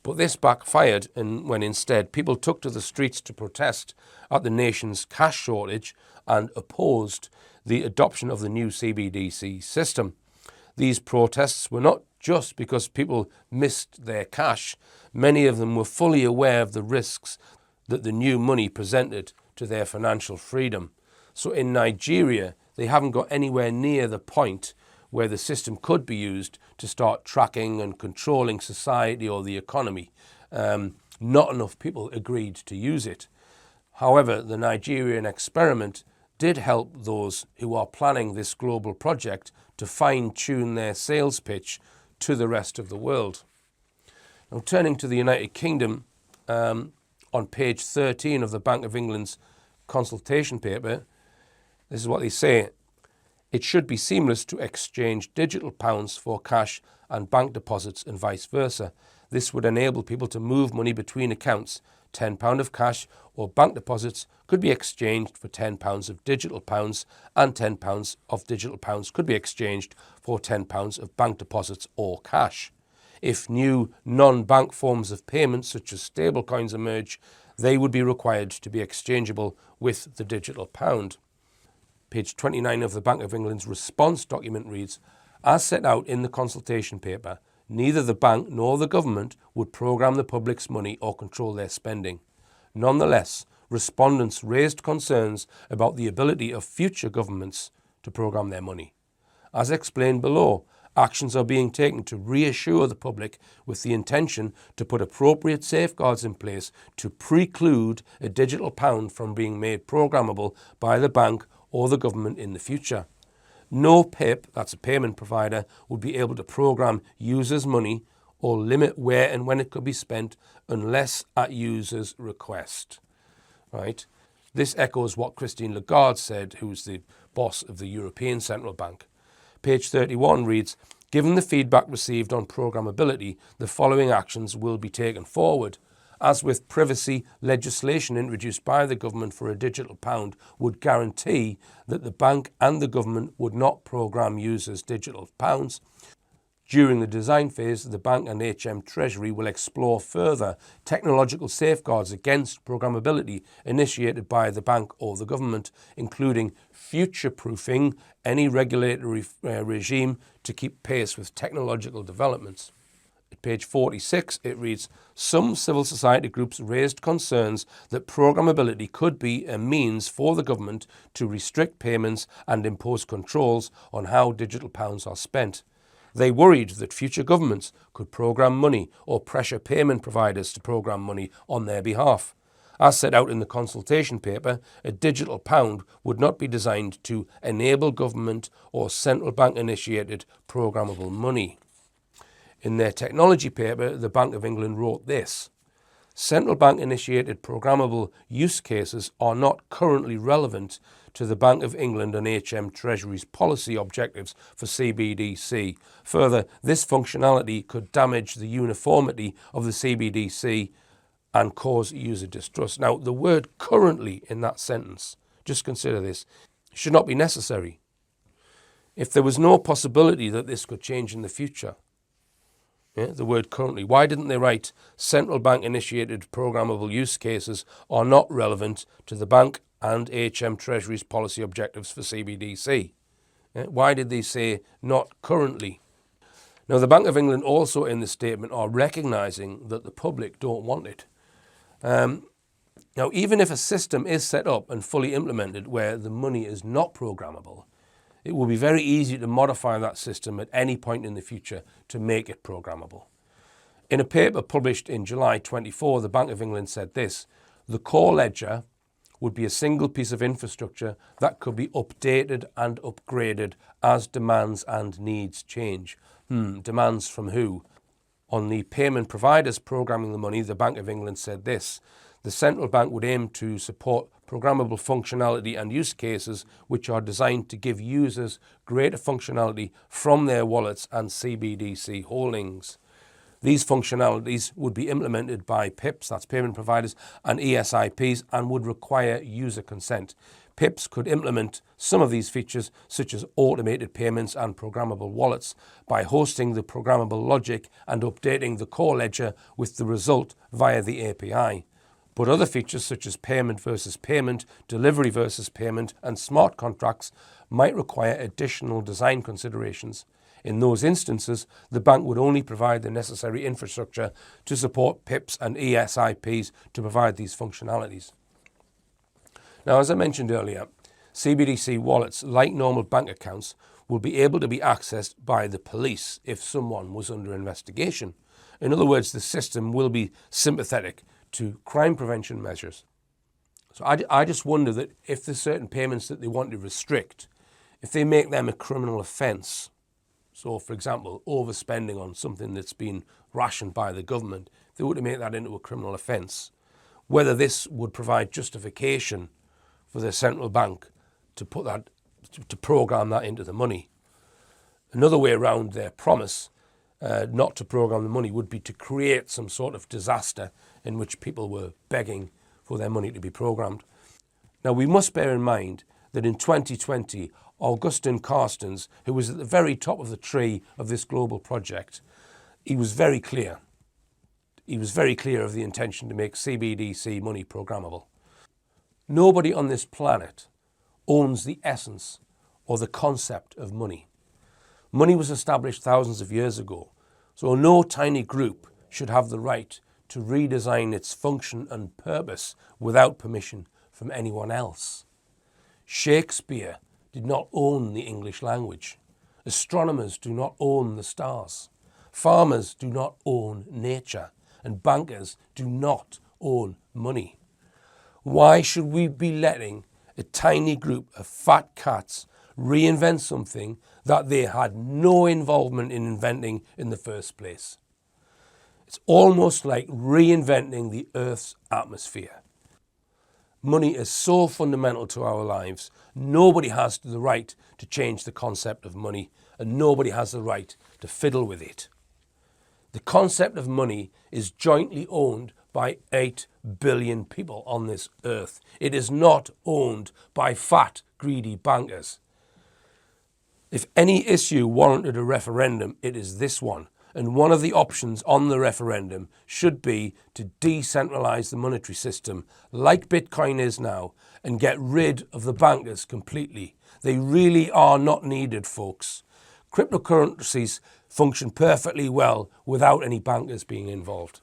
But this backfired when instead people took to the streets to protest at the nation's cash shortage and opposed the adoption of the new CBDC system. These protests were not just because people missed their cash. Many of them were fully aware of the risks that the new money presented to their financial freedom. So in Nigeria, they haven't got anywhere near the point where the system could be used to start tracking and controlling society or the economy. Not enough people agreed to use it. However, the Nigerian experiment did help those who are planning this global project to fine-tune their sales pitch to the rest of the world. Now, turning to the United Kingdom, on page 13 of the Bank of England's consultation paper, this is what they say. It should be seamless to exchange digital pounds for cash and bank deposits and vice versa. This would enable people to move money between accounts. £10 of cash or bank deposits could be exchanged for £10 of digital pounds, and £10 of digital pounds could be exchanged for £10 of bank deposits or cash. If new non-bank forms of payment such as stablecoins emerge, they would be required to be exchangeable with the digital pound. Page 29 of the Bank of England's response document reads, as set out in the consultation paper, neither the bank nor the government would program the public's money or control their spending. Nonetheless, respondents raised concerns about the ability of future governments to program their money. As explained below, actions are being taken to reassure the public with the intention to put appropriate safeguards in place to preclude a digital pound from being made programmable by the bank or the government in the future. No PIP, that's a payment provider, would be able to program users' money or limit where and when it could be spent unless at users' request. Right? This echoes what Christine Lagarde said, who's the boss of the European Central Bank. Page 31 reads, given the feedback received on programmability, the following actions will be taken forward. As with privacy, legislation introduced by the government for a digital pound would guarantee that the bank and the government would not program users' digital pounds. During the design phase, the bank and HM Treasury will explore further technological safeguards against programmability initiated by the bank or the government, including future-proofing any regulatory regime to keep pace with technological developments. At page 46, it reads, some civil society groups raised concerns that programmability could be a means for the government to restrict payments and impose controls on how digital pounds are spent. They worried that future governments could program money or pressure payment providers to program money on their behalf. As set out in the consultation paper, a digital pound would not be designed to enable government or central bank-initiated programmable money. In their technology paper, the Bank of England wrote this: central bank-initiated programmable use cases are not currently relevant to the Bank of England and HM Treasury's policy objectives for CBDC. Further, this functionality could damage the uniformity of the CBDC and cause user distrust. Now, the word currently in that sentence, just consider this, should not be necessary. If there was no possibility that this could change in the future, the word currently, why didn't they write central bank initiated programmable use cases are not relevant to the bank and HM Treasury's policy objectives for CBDC? Why did they say not currently? Now, the Bank of England also in the statement are recognising that the public don't want it. Now, even if a system is set up and fully implemented where the money is not programmable, it will be very easy to modify that system at any point in the future to make it programmable. In a paper published in July 24, the Bank of England said this: the core ledger would be a single piece of infrastructure that could be updated and upgraded as demands and needs change. Demands from who? On the payment providers programming the money, the Bank of England said this: the central bank would aim to support programmable functionality and use cases which are designed to give users greater functionality from their wallets and CBDC holdings. These functionalities would be implemented by PIPs, that's payment providers, and ESIPs, and would require user consent. PIPs could implement some of these features, such as automated payments and programmable wallets, by hosting the programmable logic and updating the core ledger with the result via the API. But other features such as payment versus payment, delivery versus payment, and smart contracts might require additional design considerations. In those instances, the bank would only provide the necessary infrastructure to support PIPs and ESIPs to provide these functionalities. Now, as I mentioned earlier, CBDC wallets, like normal bank accounts, will be able to be accessed by the police if someone was under investigation. In other words, the system will be sympathetic to crime prevention measures. So I just wonder that if there's certain payments that they want to restrict, if they make them a criminal offence, so for example, overspending on something that's been rationed by the government, if they were to make that into a criminal offence, whether this would provide justification for the central bank to put that, to program that into the money. Another way around their promise not to program the money would be to create some sort of disaster in which people were begging for their money to be programmed. Now, we must bear in mind that in 2020, Augustin Carstens, who was at the very top of the tree of this global project, he was very clear. He was very clear of the intention to make CBDC money programmable. Nobody on this planet owns the essence or the concept of money. Money was established thousands of years ago So no tiny group should have the right to redesign its function and purpose without permission from anyone else. Shakespeare did not own the English language. Astronomers do not own the stars. Farmers do not own nature. And bankers do not own money. Why should we be letting a tiny group of fat cats reinvent something that they had no involvement in inventing in the first place? It's almost like reinventing the Earth's atmosphere. Money is so fundamental to our lives. Nobody has the right to change the concept of money, and nobody has the right to fiddle with it. The concept of money is jointly owned by 8 billion people on this earth. It is not owned by fat, greedy bankers. If any issue warranted a referendum, it is this one. And one of the options on the referendum should be to decentralize the monetary system like Bitcoin is now and get rid of the bankers completely. They really are not needed, folks. Cryptocurrencies function perfectly well without any bankers being involved.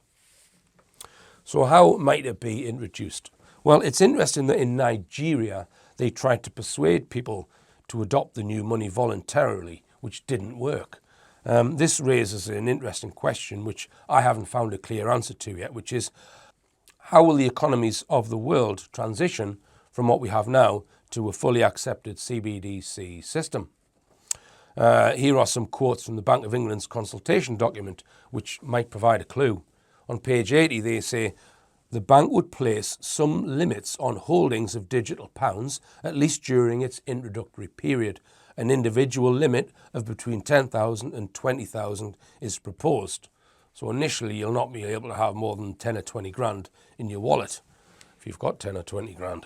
So how might it be introduced? Well, it's interesting that in Nigeria, they tried to persuade people to adopt the new money voluntarily, which didn't work. This raises an interesting question, which I haven't found a clear answer to yet, which is how will the economies of the world transition from what we have now to a fully accepted CBDC system? Here are some quotes from the Bank of England's consultation document, which might provide a clue. On page 80, they say, the bank would place some limits on holdings of digital pounds, at least during its introductory period. An individual limit of between 10,000 and 20,000 is proposed. So initially, you'll not be able to have more than 10 or 20 grand in your wallet, if you've got 10 or 20 grand.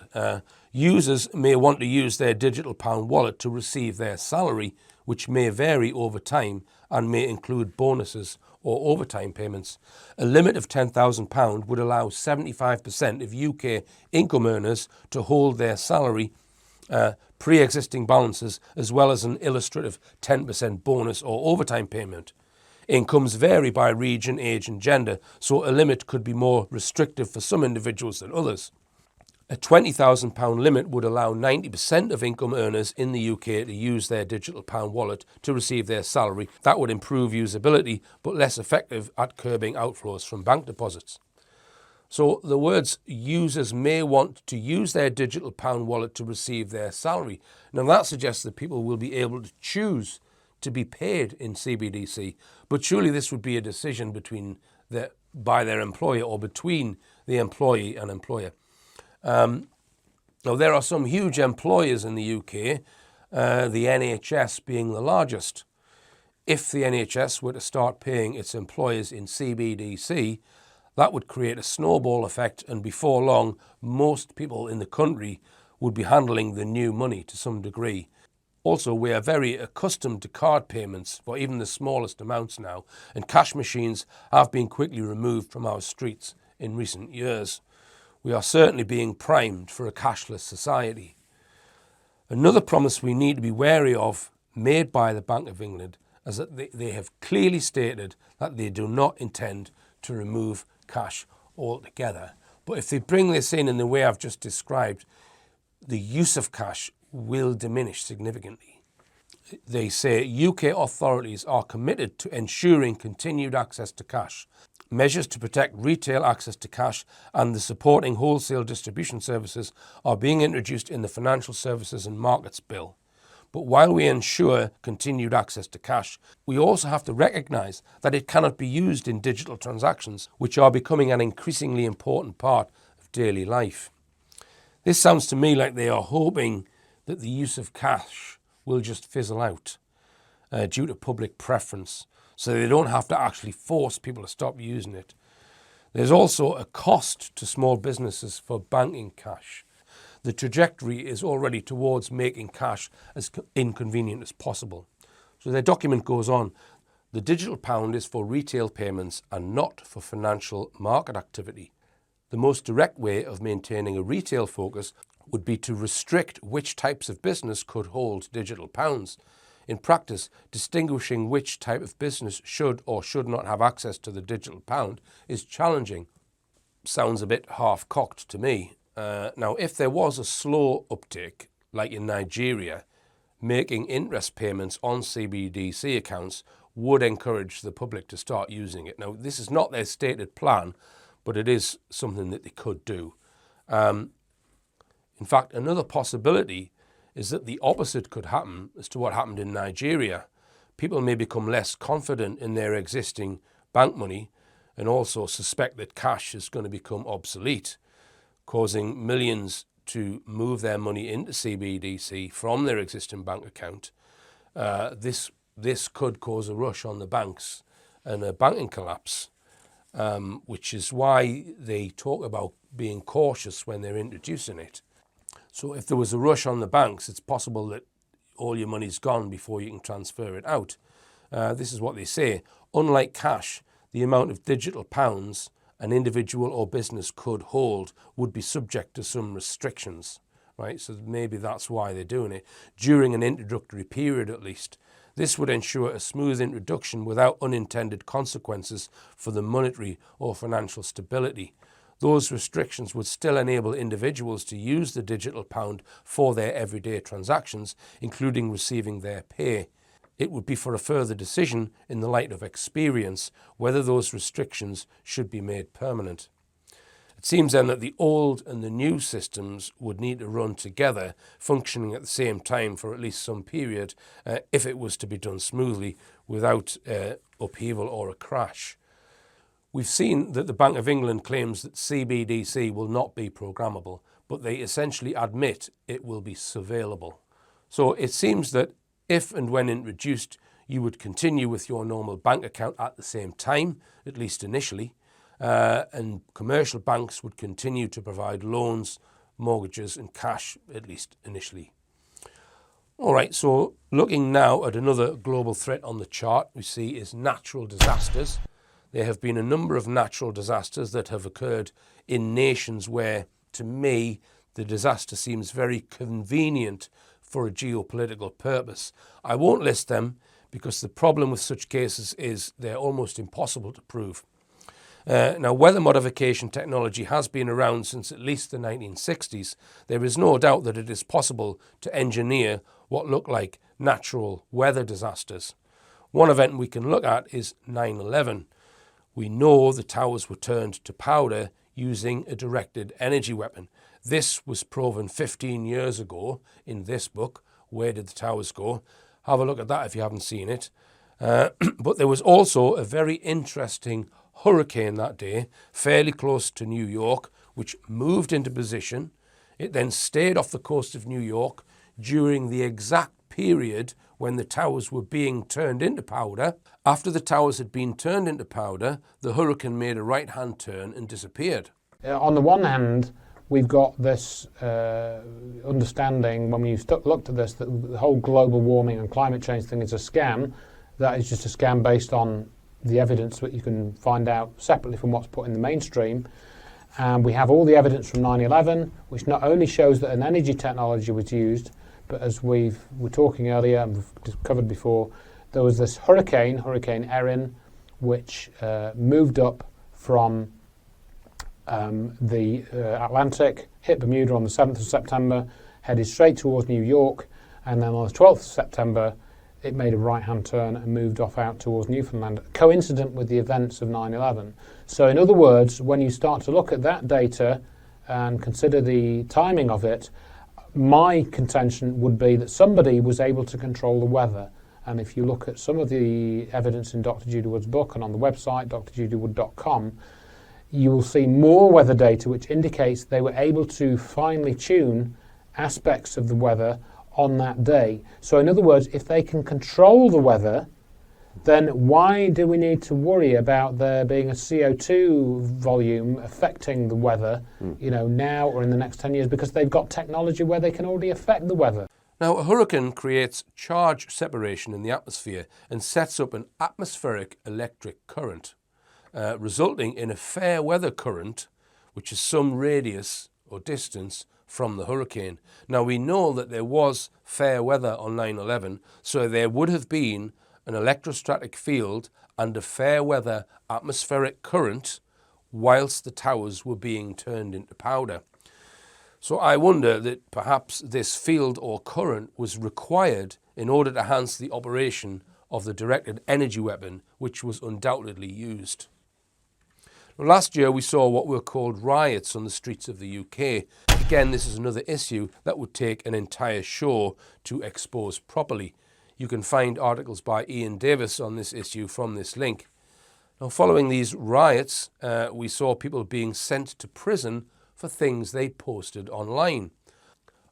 Users may want to use their digital pound wallet to receive their salary, which may vary over time and may include bonuses or overtime payments. A limit of £10,000 would allow 75% of UK income earners to hold their salary pre-existing balances, as well as an illustrative 10% bonus or overtime payment. Incomes vary by region, age and gender, so a limit could be more restrictive for some individuals than others. A £20,000 limit would allow 90% of income earners in the UK to use their digital pound wallet to receive their salary. That would improve usability, but less effective at curbing outflows from bank deposits. So the words users may want to use their digital pound wallet to receive their salary. Now that suggests that people will be able to choose to be paid in CBDC, but surely this would be a decision by their employer or between the employee and employer. Now there are some huge employers in the UK, the NHS being the largest. If the NHS were to start paying its employers in CBDC, that would create a snowball effect, and before long, most people in the country would be handling the new money to some degree. Also, we are very accustomed to card payments for even the smallest amounts now, and cash machines have been quickly removed from our streets in recent years. We are certainly being primed for a cashless society. Another promise we need to be wary of, made by the Bank of England, is that they have clearly stated that they do not intend to remove cash altogether. But if they bring this in the way I've just described, the use of cash will diminish significantly. They say UK authorities are committed to ensuring continued access to cash. Measures to protect retail access to cash and the supporting wholesale distribution services are being introduced in the Financial Services and Markets Bill. But while we ensure continued access to cash, we also have to recognise that it cannot be used in digital transactions, which are becoming an increasingly important part of daily life. This sounds to me like they are hoping that the use of cash will just fizzle out due to public preference, so they don't have to actually force people to stop using it. There's also a cost to small businesses for banking cash. The trajectory is already towards making cash as inconvenient as possible. So their document goes on. The digital pound is for retail payments and not for financial market activity. The most direct way of maintaining a retail focus would be to restrict which types of business could hold digital pounds. In practice, distinguishing which type of business should or should not have access to the digital pound is challenging. Sounds a bit half-cocked to me. Now, if there was a slow uptick, like in Nigeria, making interest payments on CBDC accounts would encourage the public to start using it. Now, this is not their stated plan, but it is something that they could do. In fact, another possibility is that the opposite could happen as to what happened in Nigeria. People may become less confident in their existing bank money and also suspect that cash is going to become obsolete, causing millions to move their money into CBDC from their existing bank account. This could cause a rush on the banks and a banking collapse, which is why they talk about being cautious when they're introducing it. So if there was a rush on the banks, it's possible that all your money's gone before you can transfer it out. This is what they say. Unlike cash, the amount of digital pounds an individual or business could hold would be subject to some restrictions, right? So maybe that's why they're doing it, during an introductory period at least. This would ensure a smooth introduction without unintended consequences for the monetary or financial stability. Those restrictions would still enable individuals to use the digital pound for their everyday transactions, including receiving their pay. It would be for a further decision in the light of experience whether those restrictions should be made permanent. It seems then that the old and the new systems would need to run together, functioning at the same time for at least some period, if it was to be done smoothly without upheaval or a crash. We've seen that the Bank of England claims that CBDC will not be programmable, but they essentially admit it will be surveillable. So it seems that if and when introduced, you would continue with your normal bank account at the same time, at least initially, and commercial banks would continue to provide loans, mortgages and cash, at least initially. All right, so looking now at another global threat on the chart we see is natural disasters. There have been a number of natural disasters that have occurred in nations where, to me, the disaster seems very convenient for a geopolitical purpose. I won't list them because the problem with such cases is they're almost impossible to prove. Now, weather modification technology has been around since at least the 1960s. There is no doubt that it is possible to engineer what look like natural weather disasters. One event we can look at is 9/11. We know the towers were turned to powder using a directed energy weapon. This was proven 15 years ago in this book, Where Did the Towers Go? Have a look at that if you haven't seen it. But there was also a very interesting hurricane that day, fairly close to New York, which moved into position. It then stayed off the coast of New York during the exact period when the towers were being turned into powder. After the towers had been turned into powder, the hurricane made a right-hand turn and disappeared. On the one hand, we've got this understanding when we looked at this that the whole global warming and climate change thing is a scam. That is just a scam based on the evidence that you can find out separately from what's put in the mainstream. And we have all the evidence from 9/11, which not only shows that an energy technology was used, but as we were talking earlier and we've covered before, there was this Hurricane Erin, which moved up from the Atlantic, hit Bermuda on the 7th of September, headed straight towards New York, and then on the 12th of September, it made a right-hand turn and moved off out towards Newfoundland, coincident with the events of 9/11. So in other words, when you start to look at that data and consider the timing of it, my contention would be that somebody was able to control the weather. And if you look at some of the evidence in Dr. Judy Wood's book and on the website, drjudywood.com, you will see more weather data which indicates they were able to finely tune aspects of the weather on that day. So in other words, if they can control the weather, then why do we need to worry about there being a CO2 volume affecting the weather, now or in the next 10 years? Because they've got technology where they can already affect the weather. Now, a hurricane creates charge separation in the atmosphere and sets up an atmospheric electric current, resulting in a fair weather current, which is some radius or distance from the hurricane. Now, we know that there was fair weather on 9/11, so there would have been an electrostatic field and a fair weather atmospheric current whilst the towers were being turned into powder. So I wonder that perhaps this field or current was required in order to enhance the operation of the directed energy weapon, which was undoubtedly used. Last year we saw what were called riots on the streets of the UK. Again, this is another issue that would take an entire show to expose properly. You can find articles by Iain Davis on this issue from this link. Now, following these riots, we saw people being sent to prison for things they posted online.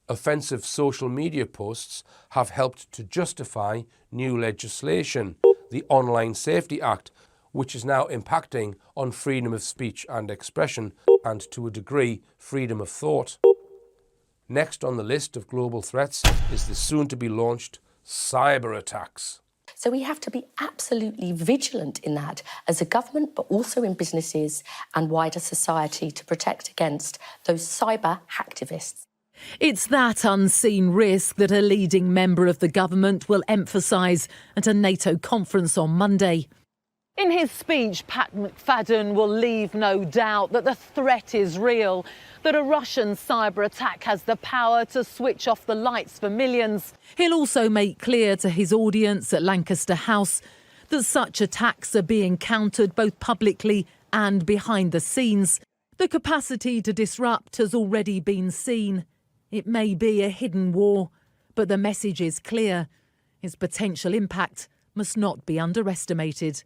Offensive social media posts have helped to justify new legislation, the Online Safety Act, which is now impacting on freedom of speech and expression, and to a degree, freedom of thought. Next on the list of global threats is the soon-to-be-launched cyber attacks. So we have to be absolutely vigilant in that as a government, but also in businesses and wider society to protect against those cyber hacktivists. It's that unseen risk that a leading member of the government will emphasise at a NATO conference on Monday. In his speech, Pat McFadden will leave no doubt that the threat is real, that a Russian cyber attack has the power to switch off the lights for millions. He'll also make clear to his audience at Lancaster House that such attacks are being countered both publicly and behind the scenes. The capacity to disrupt has already been seen. It may be a hidden war, but the message is clear. Its potential impact must not be underestimated.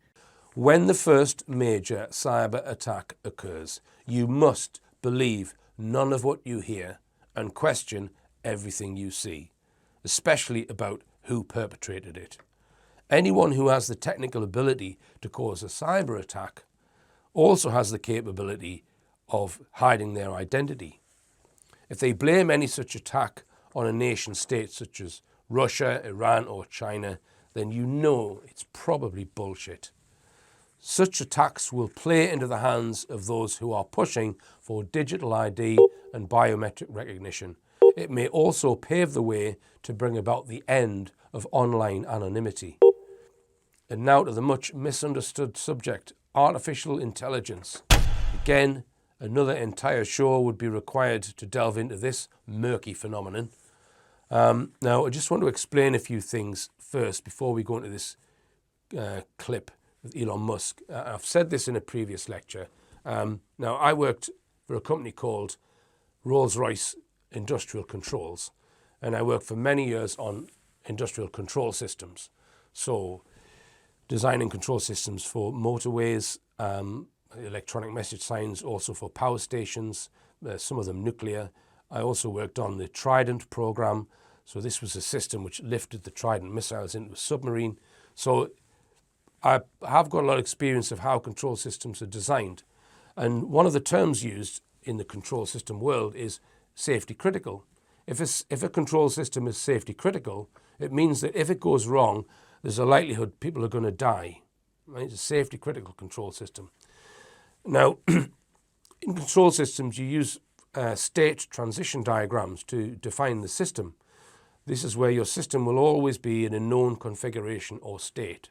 When the first major cyber attack occurs, you must believe none of what you hear and question everything you see, especially about who perpetrated it. Anyone who has the technical ability to cause a cyber attack also has the capability of hiding their identity. If they blame any such attack on a nation state such as Russia, Iran or China, then you know it's probably bullshit. Such attacks will play into the hands of those who are pushing for digital ID and biometric recognition. It may also pave the way to bring about the end of online anonymity. And now to the much misunderstood subject, artificial intelligence. Again, another entire show would be required to delve into this murky phenomenon. Now, I just want to explain a few things first before we go into this clip with Elon Musk. I've said this in a previous lecture. Now, I worked for a company called Rolls-Royce Industrial Controls, and I worked for many years on industrial control systems. So, designing control systems for motorways, electronic message signs, also for power stations, some of them nuclear. I also worked on the Trident program. So this was a system which lifted the Trident missiles into a submarine. So I have got a lot of experience of how control systems are designed. And one of the terms used in the control system world is safety critical. If a control system is safety critical, it means that if it goes wrong, there's a likelihood people are going to die. Right? It's a safety critical control system. Now, in control systems, you use state transition diagrams to define the system. This is where your system will always be in a known configuration or state.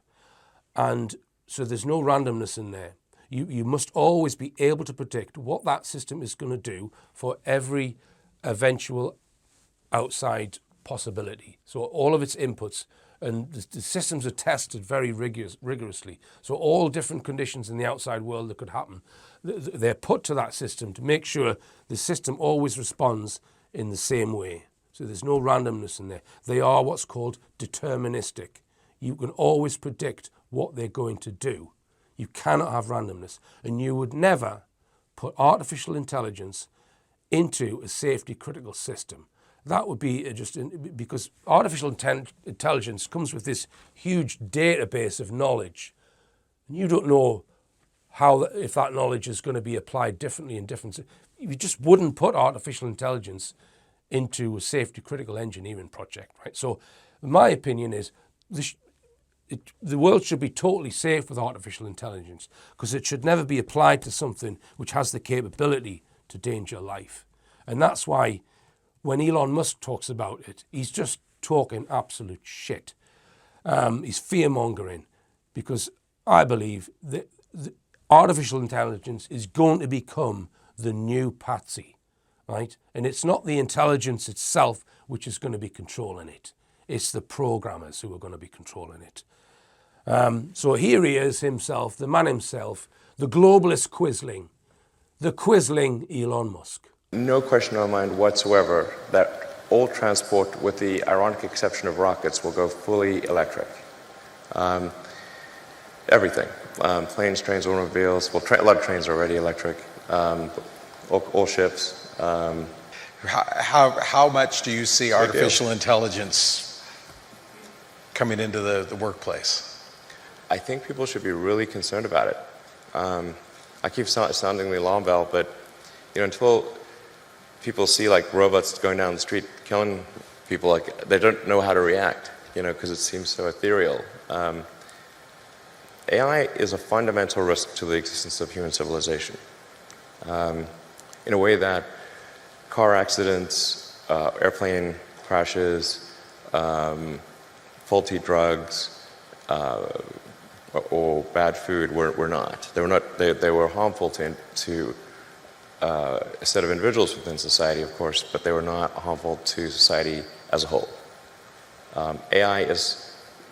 And so there's no randomness in there. You must always be able to predict what that system is going to do for every eventual outside possibility. So all of its inputs, and the systems are tested very rigorously. So all different conditions in the outside world that could happen, they're put to that system to make sure the system always responds in the same way. So there's no randomness in there. They are what's called deterministic. You can always predict what they're going to do. You cannot have randomness. And you would never put artificial intelligence into a safety critical system. That would be because artificial intelligence comes with this huge database of knowledge. And you don't know if that knowledge is going to be applied differently in different... You just wouldn't put artificial intelligence into a safety critical engineering project, right? So my opinion is the world should be totally safe with artificial intelligence because it should never be applied to something which has the capability to endanger life. And that's why when Elon Musk talks about it, he's just talking absolute shit. He's fear-mongering, because I believe that artificial intelligence is going to become the new patsy, right? And it's not the intelligence itself which is going to be controlling it. It's the programmers who are going to be controlling it. So here he is himself, the man himself, the globalist quisling, the quisling Elon Musk. No question in my mind whatsoever that all transport, with the ironic exception of rockets, will go fully electric. Everything. Planes, trains, automobiles. Well, a lot of trains are already electric. All ships. How much do you see artificial intelligence coming into the workplace? I think people should be really concerned about it. I keep sounding the alarm bell, but until people see like robots going down the street killing people, like they don't know how to react, because it seems so ethereal. AI is a fundamental risk to the existence of human civilization, in a way that car accidents, airplane crashes, faulty drugs, or bad food were not. They were harmful to a set of individuals within society, of course, but they were not harmful to society as a whole. AI is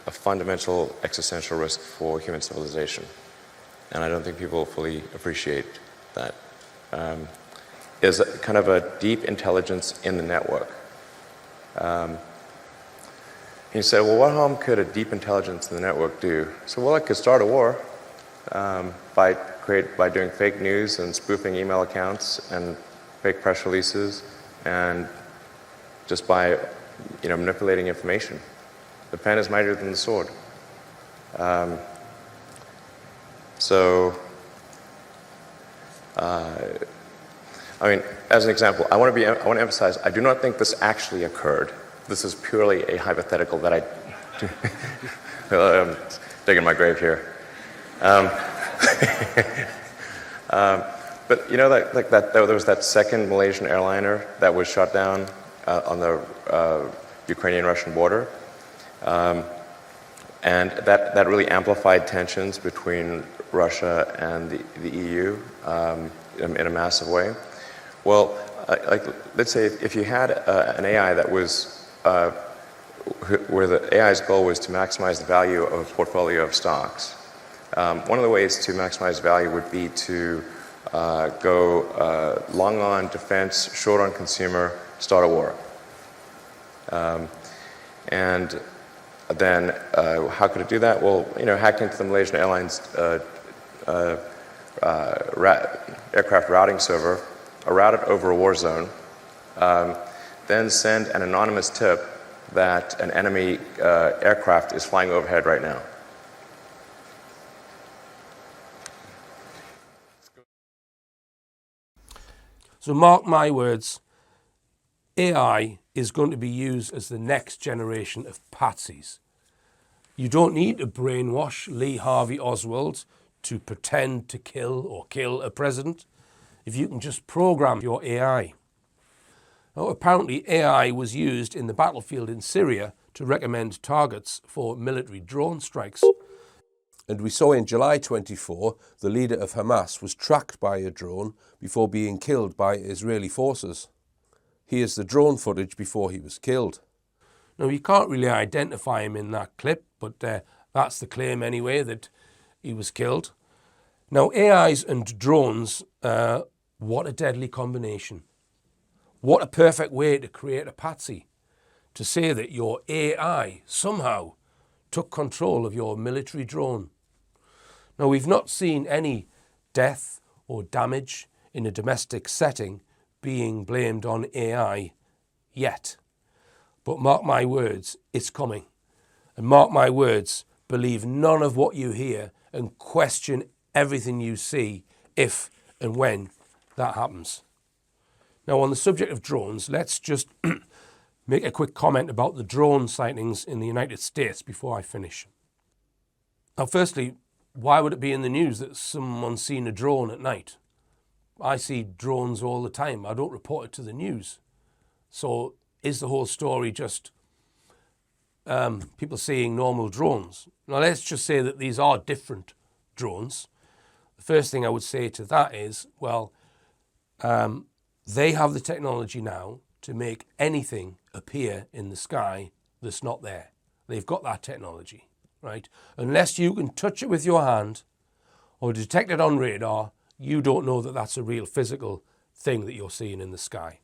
a fundamental existential risk for human civilization, and I don't think people fully appreciate that. Is kind of a deep intelligence in the network. You say, well, what harm could a deep intelligence in the network do? So, well, it could start a war by doing fake news and spoofing email accounts and fake press releases, and just by manipulating information. The pen is mightier than the sword. As an example, I want to emphasize, I do not think this actually occurred. This is purely a hypothetical that I'm digging my grave here. But there was that second Malaysian airliner that was shot down on the Ukrainian-Russian border, and that really amplified tensions between Russia and the EU in a massive way. Well, let's say if you had an AI that was where the AI's goal was to maximize the value of a portfolio of stocks. One of the ways to maximize value would be to go long on defense, short on consumer, start a war. And then how could it do that? Well, hack into the Malaysian Airlines aircraft routing server, route it over a war zone, then send an anonymous tip that an enemy aircraft is flying overhead right now. So mark my words, AI is going to be used as the next generation of patsies. You don't need to brainwash Lee Harvey Oswald to pretend to kill a president if you can just program your AI. Now, apparently AI was used in the battlefield in Syria to recommend targets for military drone strikes. And we saw in July 24, the leader of Hamas was tracked by a drone before being killed by Israeli forces. Here's the drone footage before he was killed. Now, you can't really identify him in that clip, but that's the claim anyway, that he was killed. Now, AIs and drones, what a deadly combination. What a perfect way to create a patsy. To say that your AI somehow took control of your military drone. Now, we've not seen any death or damage in a domestic setting being blamed on AI yet. But mark my words, it's coming. And mark my words, believe none of what you hear and question everything you see if and when that happens. Now, on the subject of drones, let's just make a quick comment about the drone sightings in the United States before I finish. Now, firstly, why would it be in the news that someone's seen a drone at night? I see drones all the time. I don't report it to the news. So is the whole story just people seeing normal drones? Now let's just say that these are different drones. The first thing I would say to that is, well, they have the technology now to make anything appear in the sky that's not there. They've got that technology, right? Unless you can touch it with your hand or detect it on radar, you don't know that that's a real physical thing that you're seeing in the sky.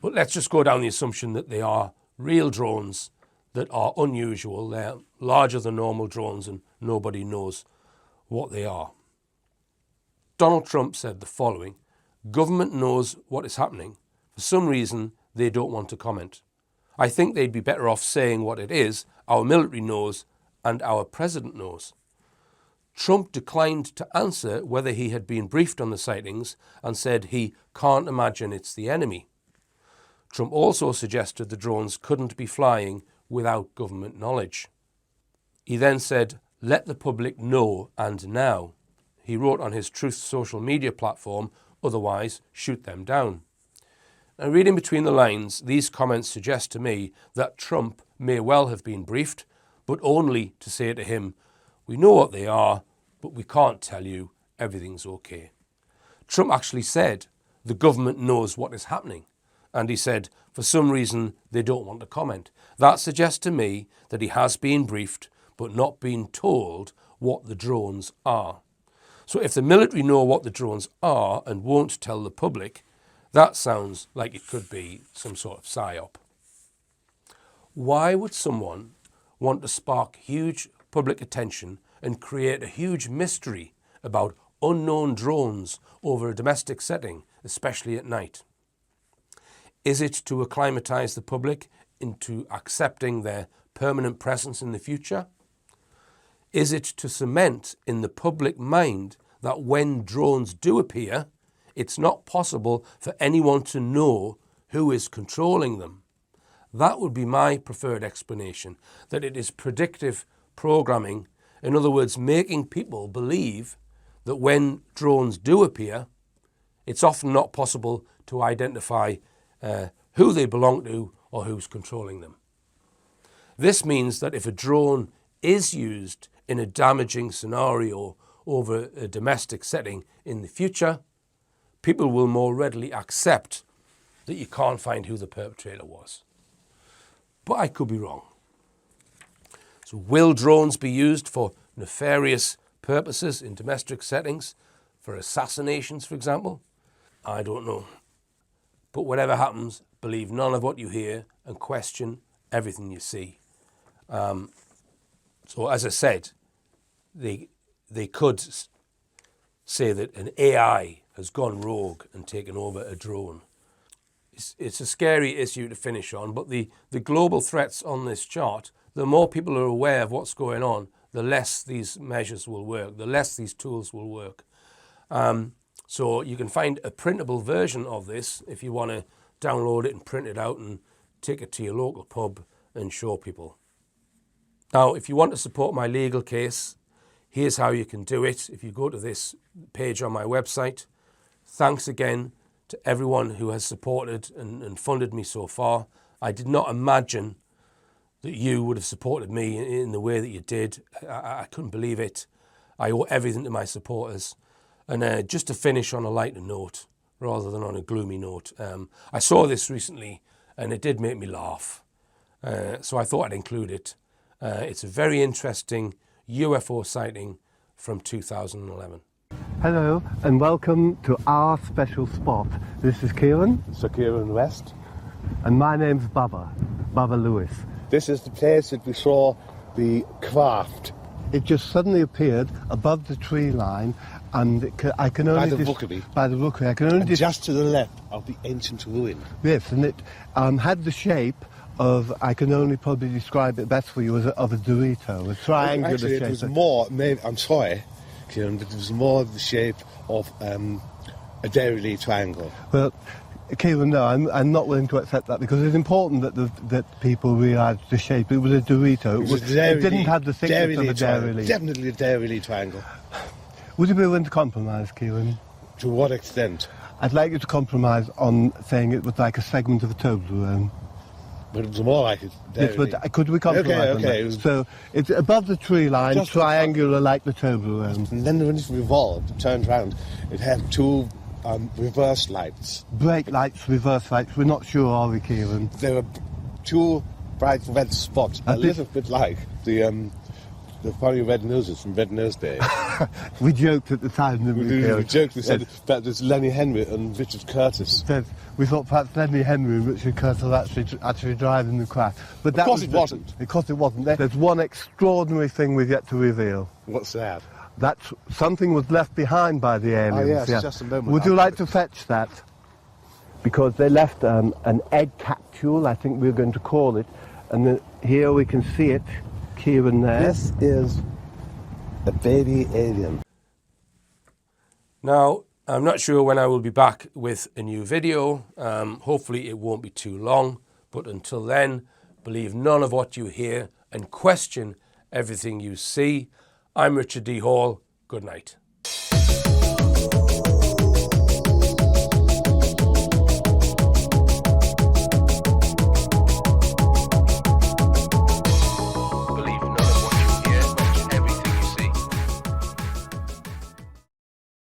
But let's just go down the assumption that they are real drones that are unusual. They're larger than normal drones and nobody knows what they are. Donald Trump said the following: government knows what is happening. For some reason, they don't want to comment. I think they'd be better off saying what it is. Our military knows and our president knows. Trump declined to answer whether he had been briefed on the sightings and said he can't imagine it's the enemy. Trump also suggested the drones couldn't be flying without government knowledge. He then said, let the public know and now. He wrote on his Truth social media platform, otherwise shoot them down. Now, reading between the lines, these comments suggest to me that Trump may well have been briefed, but only to say to him, we know what they are, but we can't tell you everything's okay. Trump actually said the government knows what is happening. And he said, for some reason, they don't want to comment. That suggests to me that he has been briefed, but not been told what the drones are. So if the military know what the drones are and won't tell the public, that sounds like it could be some sort of psyop. Why would someone want to spark huge public attention and create a huge mystery about unknown drones over a domestic setting, especially at night? Is it to acclimatise the public into accepting their permanent presence in the future? Is it to cement in the public mind that when drones do appear, it's not possible for anyone to know who is controlling them? That would be my preferred explanation, that it is predictive programming, in other words, making people believe that when drones do appear, it's often not possible to identify who they belong to or who's controlling them. This means that if a drone is used in a damaging scenario over a domestic setting in the future, people will more readily accept that you can't find who the perpetrator was. But I could be wrong. So will drones be used for nefarious purposes in domestic settings, for assassinations, for example? I don't know. But whatever happens, believe none of what you hear and question everything you see. So as I said, they could say that an AI has gone rogue and taken over a drone. It's a scary issue to finish on, but the global threats on this chart, the more people are aware of what's going on, the less these measures will work, the less these tools will work. So you can find a printable version of this if you want to download it and print it out and take it to your local pub and show people. Now, if you want to support my legal case, here's how you can do it. If you go to this page on my website, thanks again to everyone who has supported and funded me so far. I did not imagine that you would have supported me in the way that you did. I couldn't believe it. I owe everything to my supporters. And just to finish on a lighter note, rather than on a gloomy note, I saw this recently and it did make me laugh. So I thought I'd include it. It's a very interesting UFO sighting from 2011. Hello and welcome to our special spot. This is Kieran. Sir Kieran West. And my name's Bubba Lewis. This is the place that we saw the craft. It just suddenly appeared above the tree line, and I can only... By the rookery. By the rookery. I can only... And just to the left of the ancient ruin. Yes, and it had the shape of, I can only probably describe it best for you, as of a Dorito, a triangular shape. Actually, it was more, maybe, I'm sorry, Kieran, but it was more of the shape of a Dairy triangle. Well, Kieran, no, I'm not willing to accept that, because it's important that people realise the shape. It was a Dorito. It didn't have the thickness of a Dairy. Definitely a Dairy triangle. Would you be willing to compromise, Kieran? To what extent? I'd like you to compromise on saying it was like a segment of a Toblerone. But it was more like a Yes, but could we compromise on that? So it's above the tree line, triangular like the Toblerone. And then when it revolved, turned round, it had two reverse lights. Brake lights, reverse lights, we're not sure, are we, Kieran? There were two bright red spots, a little bit like the funny red noses from Red Nose Day. We joked at the time, didn't we? We joked, we said that there's Lenny Henry and Richard Curtis. We thought perhaps Lenny Henry and Richard Curtis were actually driving the craft. But of course it wasn't. Of course it wasn't. There's one extraordinary thing we've yet to reveal. What's that? That something was left behind by the aliens. Oh yes, just a moment. Would you like to fetch that? Because they left an egg capsule, I think we're going to call it, and here we can see it, Kieran there. This is a baby alien. Now, I'm not sure when I will be back with a new video. Hopefully it won't be too long, but until then, believe none of what you hear and question everything you see. I'm Richard D. Hall. Good night.